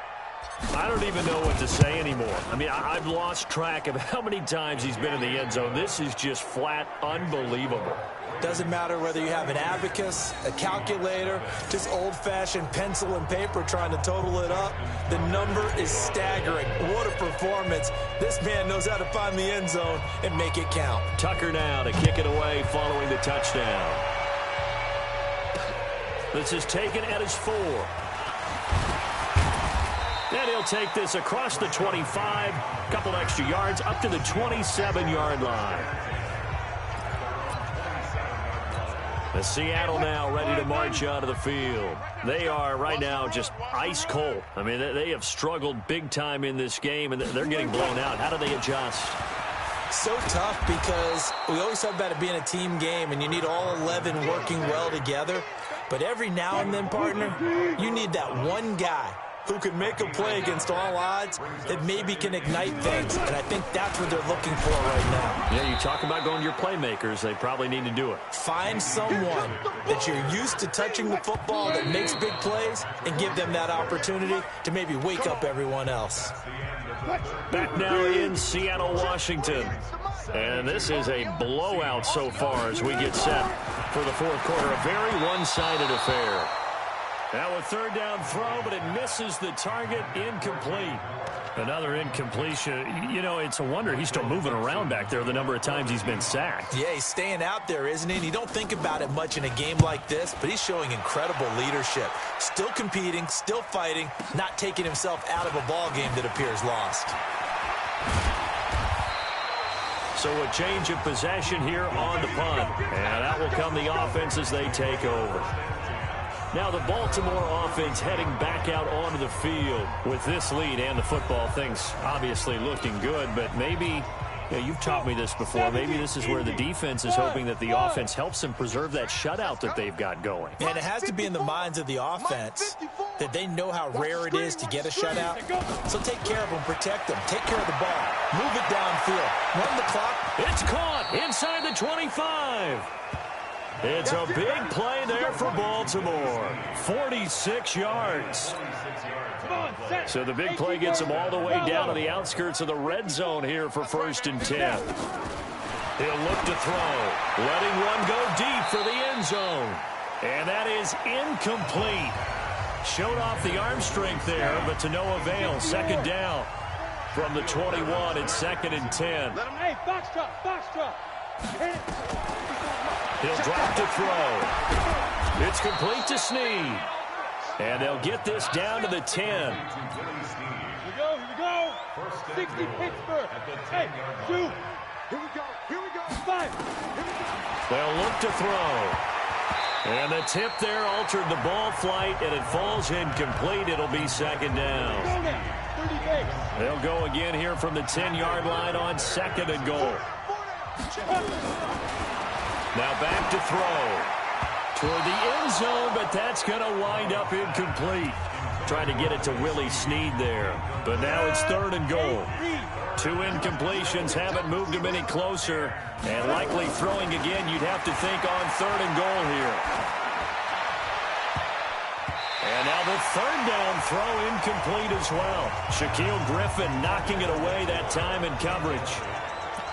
I don't even know what to say anymore. I mean, I've lost track of how many times he's been in the end zone. This is just flat unbelievable. Doesn't matter whether you have an abacus, a calculator, just old-fashioned pencil and paper trying to total it up. The number is staggering. What a performance. This man knows how to find the end zone and make it count. Tucker now to kick it away following the touchdown. This is taken at his 4. And he'll take this across the 25, a couple extra yards, up to the 27-yard line. The Seattle now ready to march onto the field. They are right now just ice cold. I mean, they have struggled big time in this game, and they're getting blown out. How do they adjust? So tough because we always talk about it being a team game, and you need all 11 working well together. But every now and then, partner, you need that one guy who can make a play against all odds that maybe can ignite things. And I think that's what they're looking for right now. Yeah, you talk about going to your playmakers. They probably need to do it. Find someone that you're used to touching the football that makes big plays and give them that opportunity to maybe wake up everyone else. Back now in Seattle, Washington. And this is a blowout so far as we get set for the fourth quarter. A very one-sided affair. Now a third down throw, but it misses the target. Incomplete. Another incompletion. You know, it's a wonder he's still moving around back there the number of times he's been sacked. Yeah, he's staying out there, isn't he? And you don't think about it much in a game like this, but he's showing incredible leadership. Still competing, still fighting, not taking himself out of a ball game that appears lost. So a change of possession here on the punt. And out will come the offense as they take over. Now the Baltimore offense heading back out onto the field with this lead and the football. Things obviously looking good, but maybe, you've taught me this before, maybe this is where the defense is hoping that the offense helps them preserve that shutout that they've got going. And it has to be in the minds of the offense that they know how rare it is to get a shutout. So take care of them, protect them, take care of the ball, move it downfield, run the clock. It's caught inside the 25. It's a big play there for Baltimore. 46 yards. So the big play gets them all the way down to the outskirts of the red zone here for 1st and 10. He'll look to throw. Letting one go deep for the end zone. And that is incomplete. Showed off the arm strength there, but to no avail. Second down from the 21. It's 2nd and 10. Hey, box drop. Hit it. He'll drop to throw. It's complete to Snead. And they'll get this down to the 10. Here we go. 60 Pittsburgh. Hey, 2. Here we go. 5. They'll look to throw. And the tip there altered the ball flight, and it falls incomplete. It'll be 2nd down. They'll go again here from the 10-yard line on 2nd and goal. Now back to throw. Toward the end zone, but that's going to wind up incomplete. Trying to get it to Willie Snead there. But now it's 3rd and goal. 2 incompletions haven't moved him any closer. And likely throwing again, you'd have to think on 3rd and goal here. And now the 3rd down throw incomplete as well. Shaquille Griffin knocking it away that time in coverage.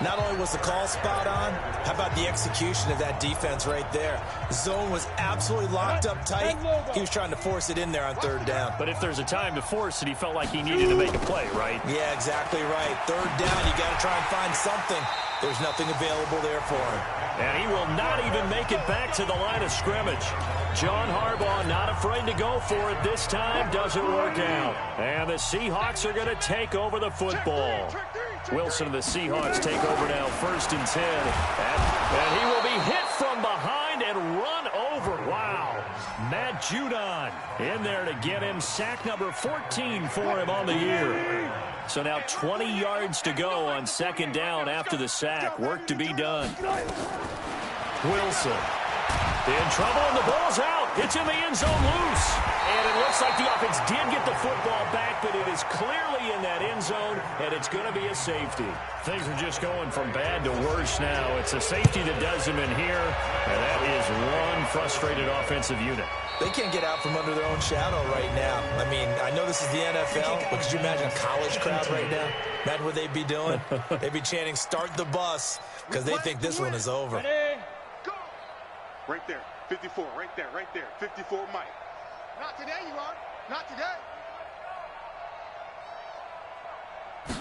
Not only was the call spot on, how about the execution of that defense right there? The zone was absolutely locked up tight. He was trying to force it in there on 3rd down. But if there's a time to force it, he felt like he needed to make a play, right? Yeah, exactly right. 3rd down, you got to try and find something. There's nothing available there for him. And he will not even make it back to the line of scrimmage. John Harbaugh not afraid to go for it this time. Doesn't work out. And the Seahawks are going to take over the football. Wilson and the Seahawks take over now, 1st and 10. And he will be hit from behind and run over. Wow. Mad Judon in there to get him sack number 14 for him on the year. So now 20 yards to go on second down after the sack. Work to be done. Wilson in trouble, and the ball's out. It's in the end zone loose. And it looks like the offense did get the football back, but it is clearly in that end zone, and it's going to be a safety. Things are just going from bad to worse now. It's a safety that does them in here, and that is one frustrated offensive unit. They can't get out from under their own shadow right now. I mean, I know this is the NFL, but could you imagine a college crowd right now? Imagine what they'd be doing. They'd be chanting, "Start the bus," because they think this one is over. Ready, go. Right there, 54, right there, 54 Mike. Not today, you are. Not today.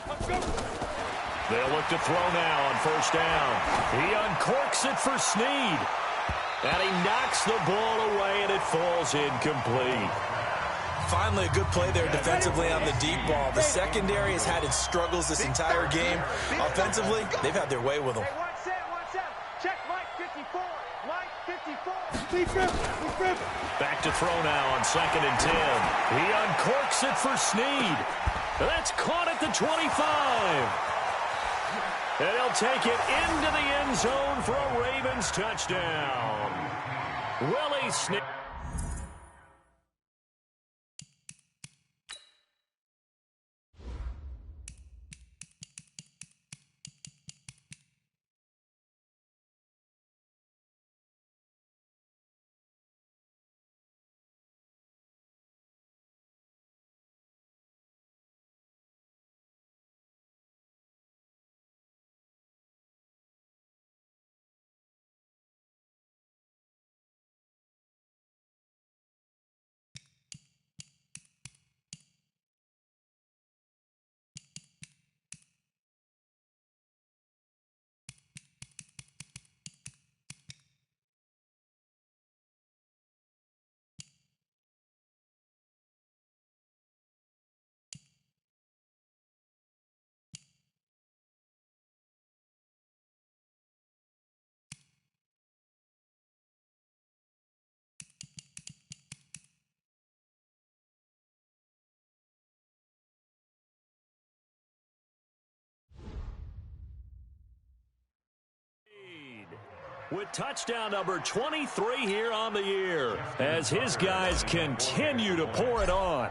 Let's go. They'll look to throw now on first down. He uncorks it for Snead. And he knocks the ball away, and it falls incomplete. Finally, a good play there defensively on the deep ball. The secondary has had its struggles this entire game. Offensively, they've had their way with them. Check Mike 54. Mike 54. Back to throw now on 2nd and 10. He uncorks it for Snead. That's caught at the 25. And he'll take it into the end zone for a Ravens touchdown. Willie Snead. With touchdown number 23 here on the year, as his guys continue to pour it on.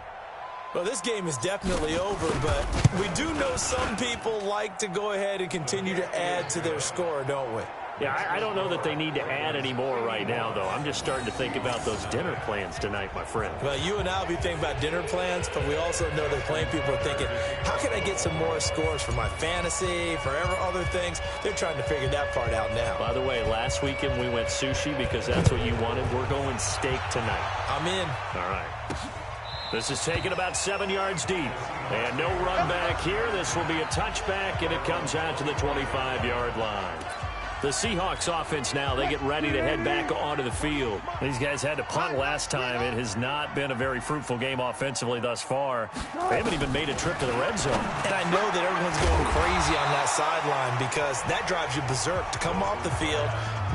Well, this game is definitely over, but we do know some people like to go ahead and continue to add to their score, don't we? Yeah, I don't know that they need to add any more right now, though. I'm just starting to think about those dinner plans tonight, my friend. Well, you and I will be thinking about dinner plans, but we also know that playing people are thinking, how can I get some more scores for my fantasy, for other things? They're trying to figure that part out now. By the way, last weekend we went sushi because that's what you wanted. We're going steak tonight. I'm in. All right. This is taken about 7 yards deep. And no run back here. This will be a touchback, and it comes out to the 25-yard line. The Seahawks offense now, they get ready to head back onto the field. These guys had to punt last time. It has not been a very fruitful game offensively thus far. They haven't even made a trip to the red zone. And I know that everyone's going crazy on that sideline because that drives you berserk to come off the field,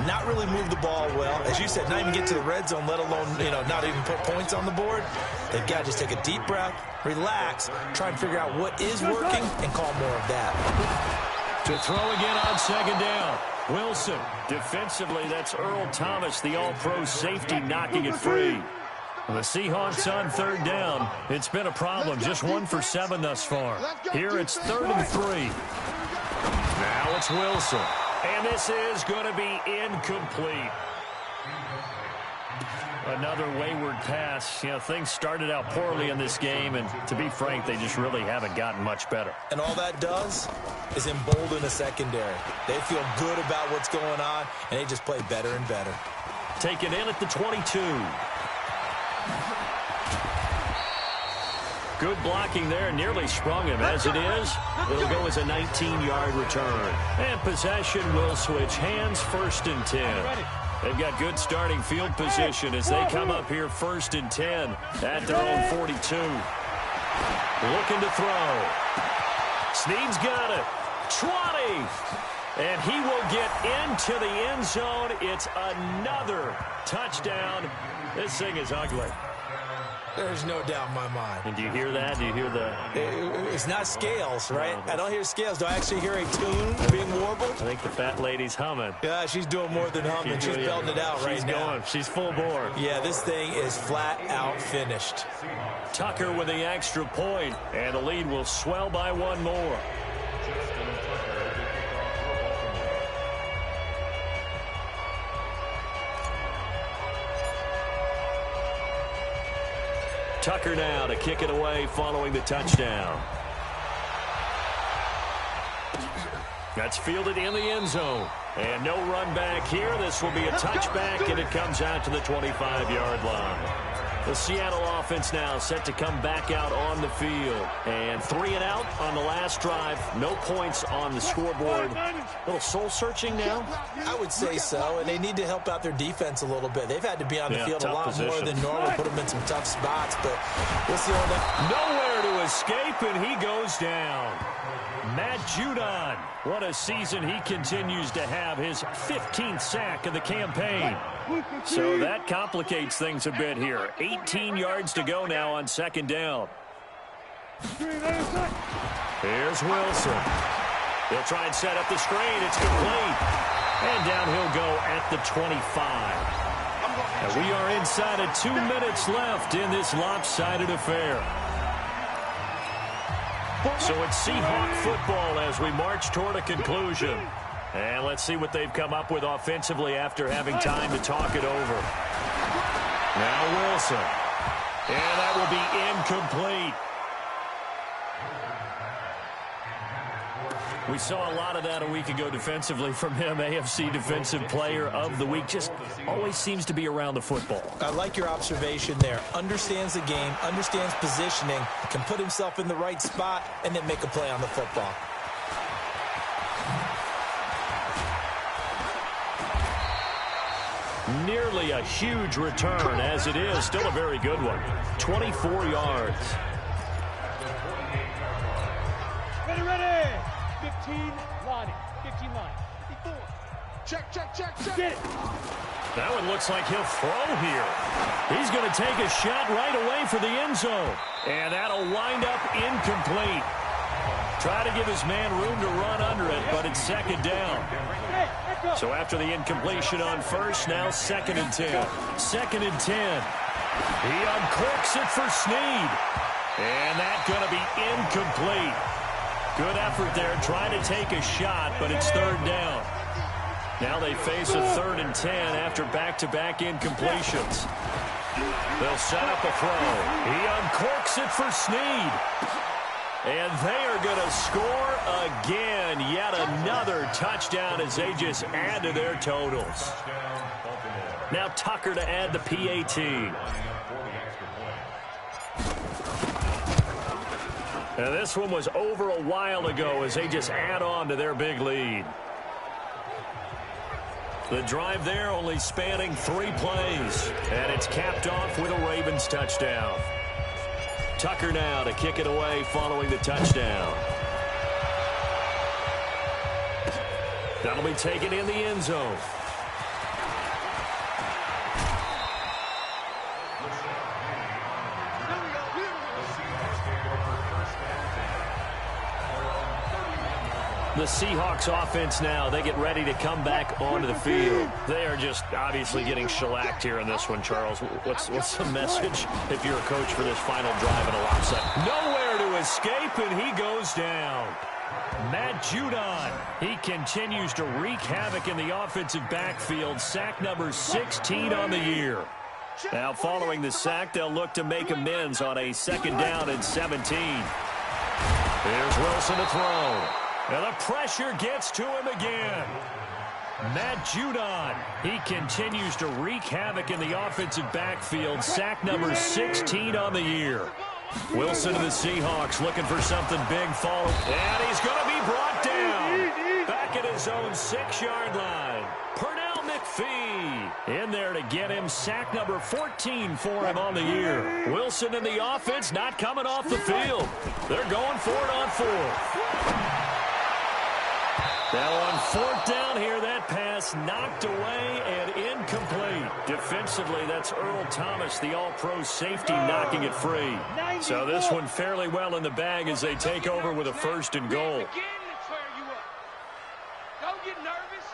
not really move the ball well. As you said, not even get to the red zone, let alone, not even put points on the board. They've got to just take a deep breath, relax, try and figure out what is working, and call more of that. To throw again on second down. Wilson. Defensively, that's Earl Thomas, the all-pro safety, knocking it free. The Seahawks on third down. It's been a problem. Just 1 for 7 thus far. Here it's 3rd and 3. Now it's Wilson. And this is going to be incomplete. Another wayward pass. Things started out poorly in this game, and to be frank, they just really haven't gotten much better. And all that does is embolden the secondary. They feel good about what's going on, and they just play better and better. Taken in at the 22. Good blocking there, nearly sprung him. As it is, it'll go as a 19-yard return. And possession will switch hands, 1st and 10. They've got good starting field position as they come up here 1st and 10 at their own 42. Looking to throw. Snead's got it. 20. And he will get into the end zone. It's another touchdown. This thing is ugly. There's no doubt in my mind. And do you hear that? Do you hear the... It's not scales, right? I don't hear scales. Do I actually hear a tune being warbled? I think the fat lady's humming. Yeah, she's doing more than humming. She's belting it out right now. She's full bore. Yeah, this thing is flat out finished. Tucker with the extra point, and the lead will swell by one more. Tucker now to kick it away following the touchdown. That's fielded in the end zone. And no run back here. This will be a touchback, and it comes out to the 25-yard line. The Seattle offense now set to come back out on the field. And 3 and out on the last drive. No points on the scoreboard. A little soul-searching now? I would say so, and they need to help out their defense a little bit. They've had to be on the field a lot more than normal, put them in some tough spots, but we'll see all that. Nowhere to escape, and he goes down. Matt Judon, what a season he continues to have, his 15th sack of the campaign. So that complicates things a bit here. 18 yards to go now on second down. Here's Wilson. He'll try and set up the screen. It's complete. And down he'll go at the 25. And we are inside of 2 minutes left in this lopsided affair. So it's Seahawk football as we march toward a conclusion. And let's see what they've come up with offensively after having time to talk it over. Now Wilson. And that will be incomplete. We saw a lot of that a week ago defensively from him. AFC Defensive Player of the Week. Just always seems to be around the football. I like your observation there. Understands the game, understands positioning, can put himself in the right spot, and then make a play on the football. Nearly a huge return as it is. Still a very good one. 24 yards. Ready. 15 line. 15 line. 54. Check. Get it. That one looks like he'll throw here. He's going to take a shot right away for the end zone. And that'll wind up incomplete. Try to give his man room to run under it, but it's second down. So after the incompletion on first, now 2nd and 10. 2nd and 10. He uncorks it for Snead. And that's going to be incomplete. Good effort there, trying to take a shot, but it's 3rd down. Now they face a 3rd and 10 after back-to-back incompletions. They'll set up a throw. He uncorks it for Snead. And they are going to score again. Yet another touchdown as they just add to their totals. Now Tucker to add the PAT. And this one was over a while ago as they just add on to their big lead. The drive there only spanning 3 plays. And it's capped off with a Ravens touchdown. Tucker now to kick it away following the touchdown. That'll be taken in the end zone. The Seahawks offense now, they get ready to come back onto the field. They are just obviously getting shellacked here in this one, Charles. What's the message if you're a coach for this final drive in a lopsided? Nowhere to escape, and he goes down. Matt Judon, he continues to wreak havoc in the offensive backfield. Sack number 16 on the year. Now following the sack, they'll look to make amends on a 2nd down and 17. Here's Wilson to throw. And the pressure gets to him again. Matt Judon, he continues to wreak havoc in the offensive backfield. Sack number 16 on the year. Wilson to the Seahawks looking for something big fall. And he's going to be brought down. Back at his own 6-yard line. Pernell McPhee in there to get him. Sack number 14 for him on the year. Wilson and the offense not coming off the field. They're going for it on 4th. Now on fourth down here, that pass knocked away and incomplete. Defensively, that's Earl Thomas, the all-pro safety, knocking it free. So this one fairly well in the bag as they take over with a 1st and goal. Don't get nervous.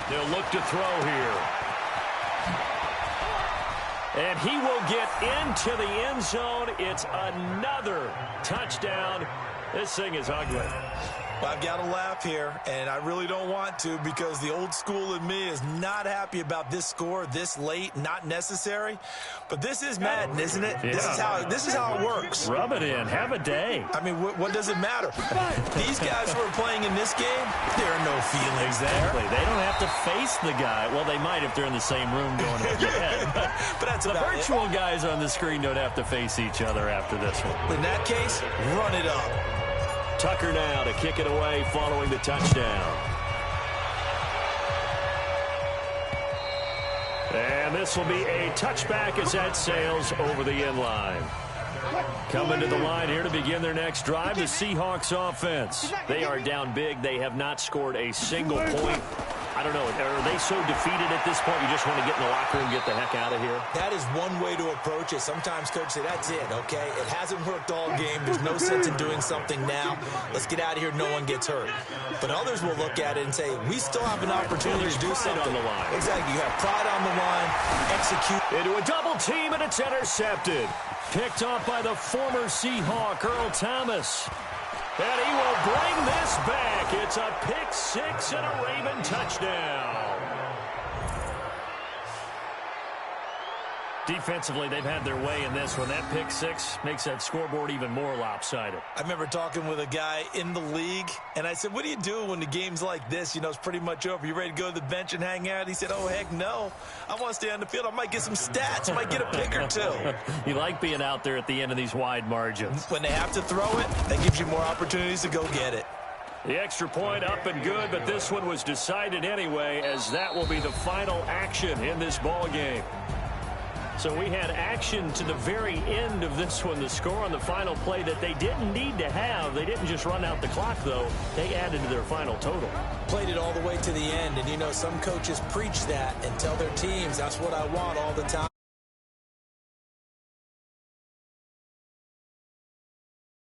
They'll look to throw here. And he will get into the end zone. It's another touchdown. This thing is ugly. Well, I've got to laugh here, and I really don't want to because the old school in me is not happy about this score this late, not necessary. But this is Madden, isn't it? Yeah. This is how it works. Rub it in. Have a day. I mean, what does it matter? These guys who are playing in this game, there are no feelings exactly. there. They don't have to face the guy. Well, they might if they're in the same room going head-to-head. But that's the about virtual guys on the screen don't have to face each other after this one. In that case, run it up. Tucker now to kick it away following the touchdown. And this will be a touchback as that sails over the end line. Coming to the line here to begin their next drive, the Seahawks offense. They are down big. They have not scored a single point. I don't know. Are they so defeated at this point you just want to get in the locker room and get the heck out of here? That is one way to approach it. Sometimes coaches say, that's it, okay? It hasn't worked all game. There's no sense in doing something now. Let's get out of here. No one gets hurt. But others will look at it and say, we still have an opportunity to do something. On the line. Exactly. You have pride on the line. Execute. Into a double team, and it's intercepted. Picked off by the former Seahawk, Earl Thomas. And he will bring this back. It's a pick six and a Raven touchdown. Defensively, they've had their way in this one. That pick six makes that scoreboard even more lopsided. I remember talking with a guy in the league, and I said, what do you do when the game's like this? You know, it's pretty much over. You ready to go to the bench and hang out? He said, oh, heck no. I want to stay on the field. I might get some stats. I might get a pick or two. You like being out there at the end of these wide margins. When they have to throw it, that gives you more opportunities to go get it. The extra point up and good, but this one was decided anyway, as that will be the final action in this ball game. So we had action to the very end of this one, the score on the final play that they didn't need to have. They didn't just run out the clock, though. They added to their final total. Played it all the way to the end, and, you know, some coaches preach that and tell their teams, that's what I want all the time.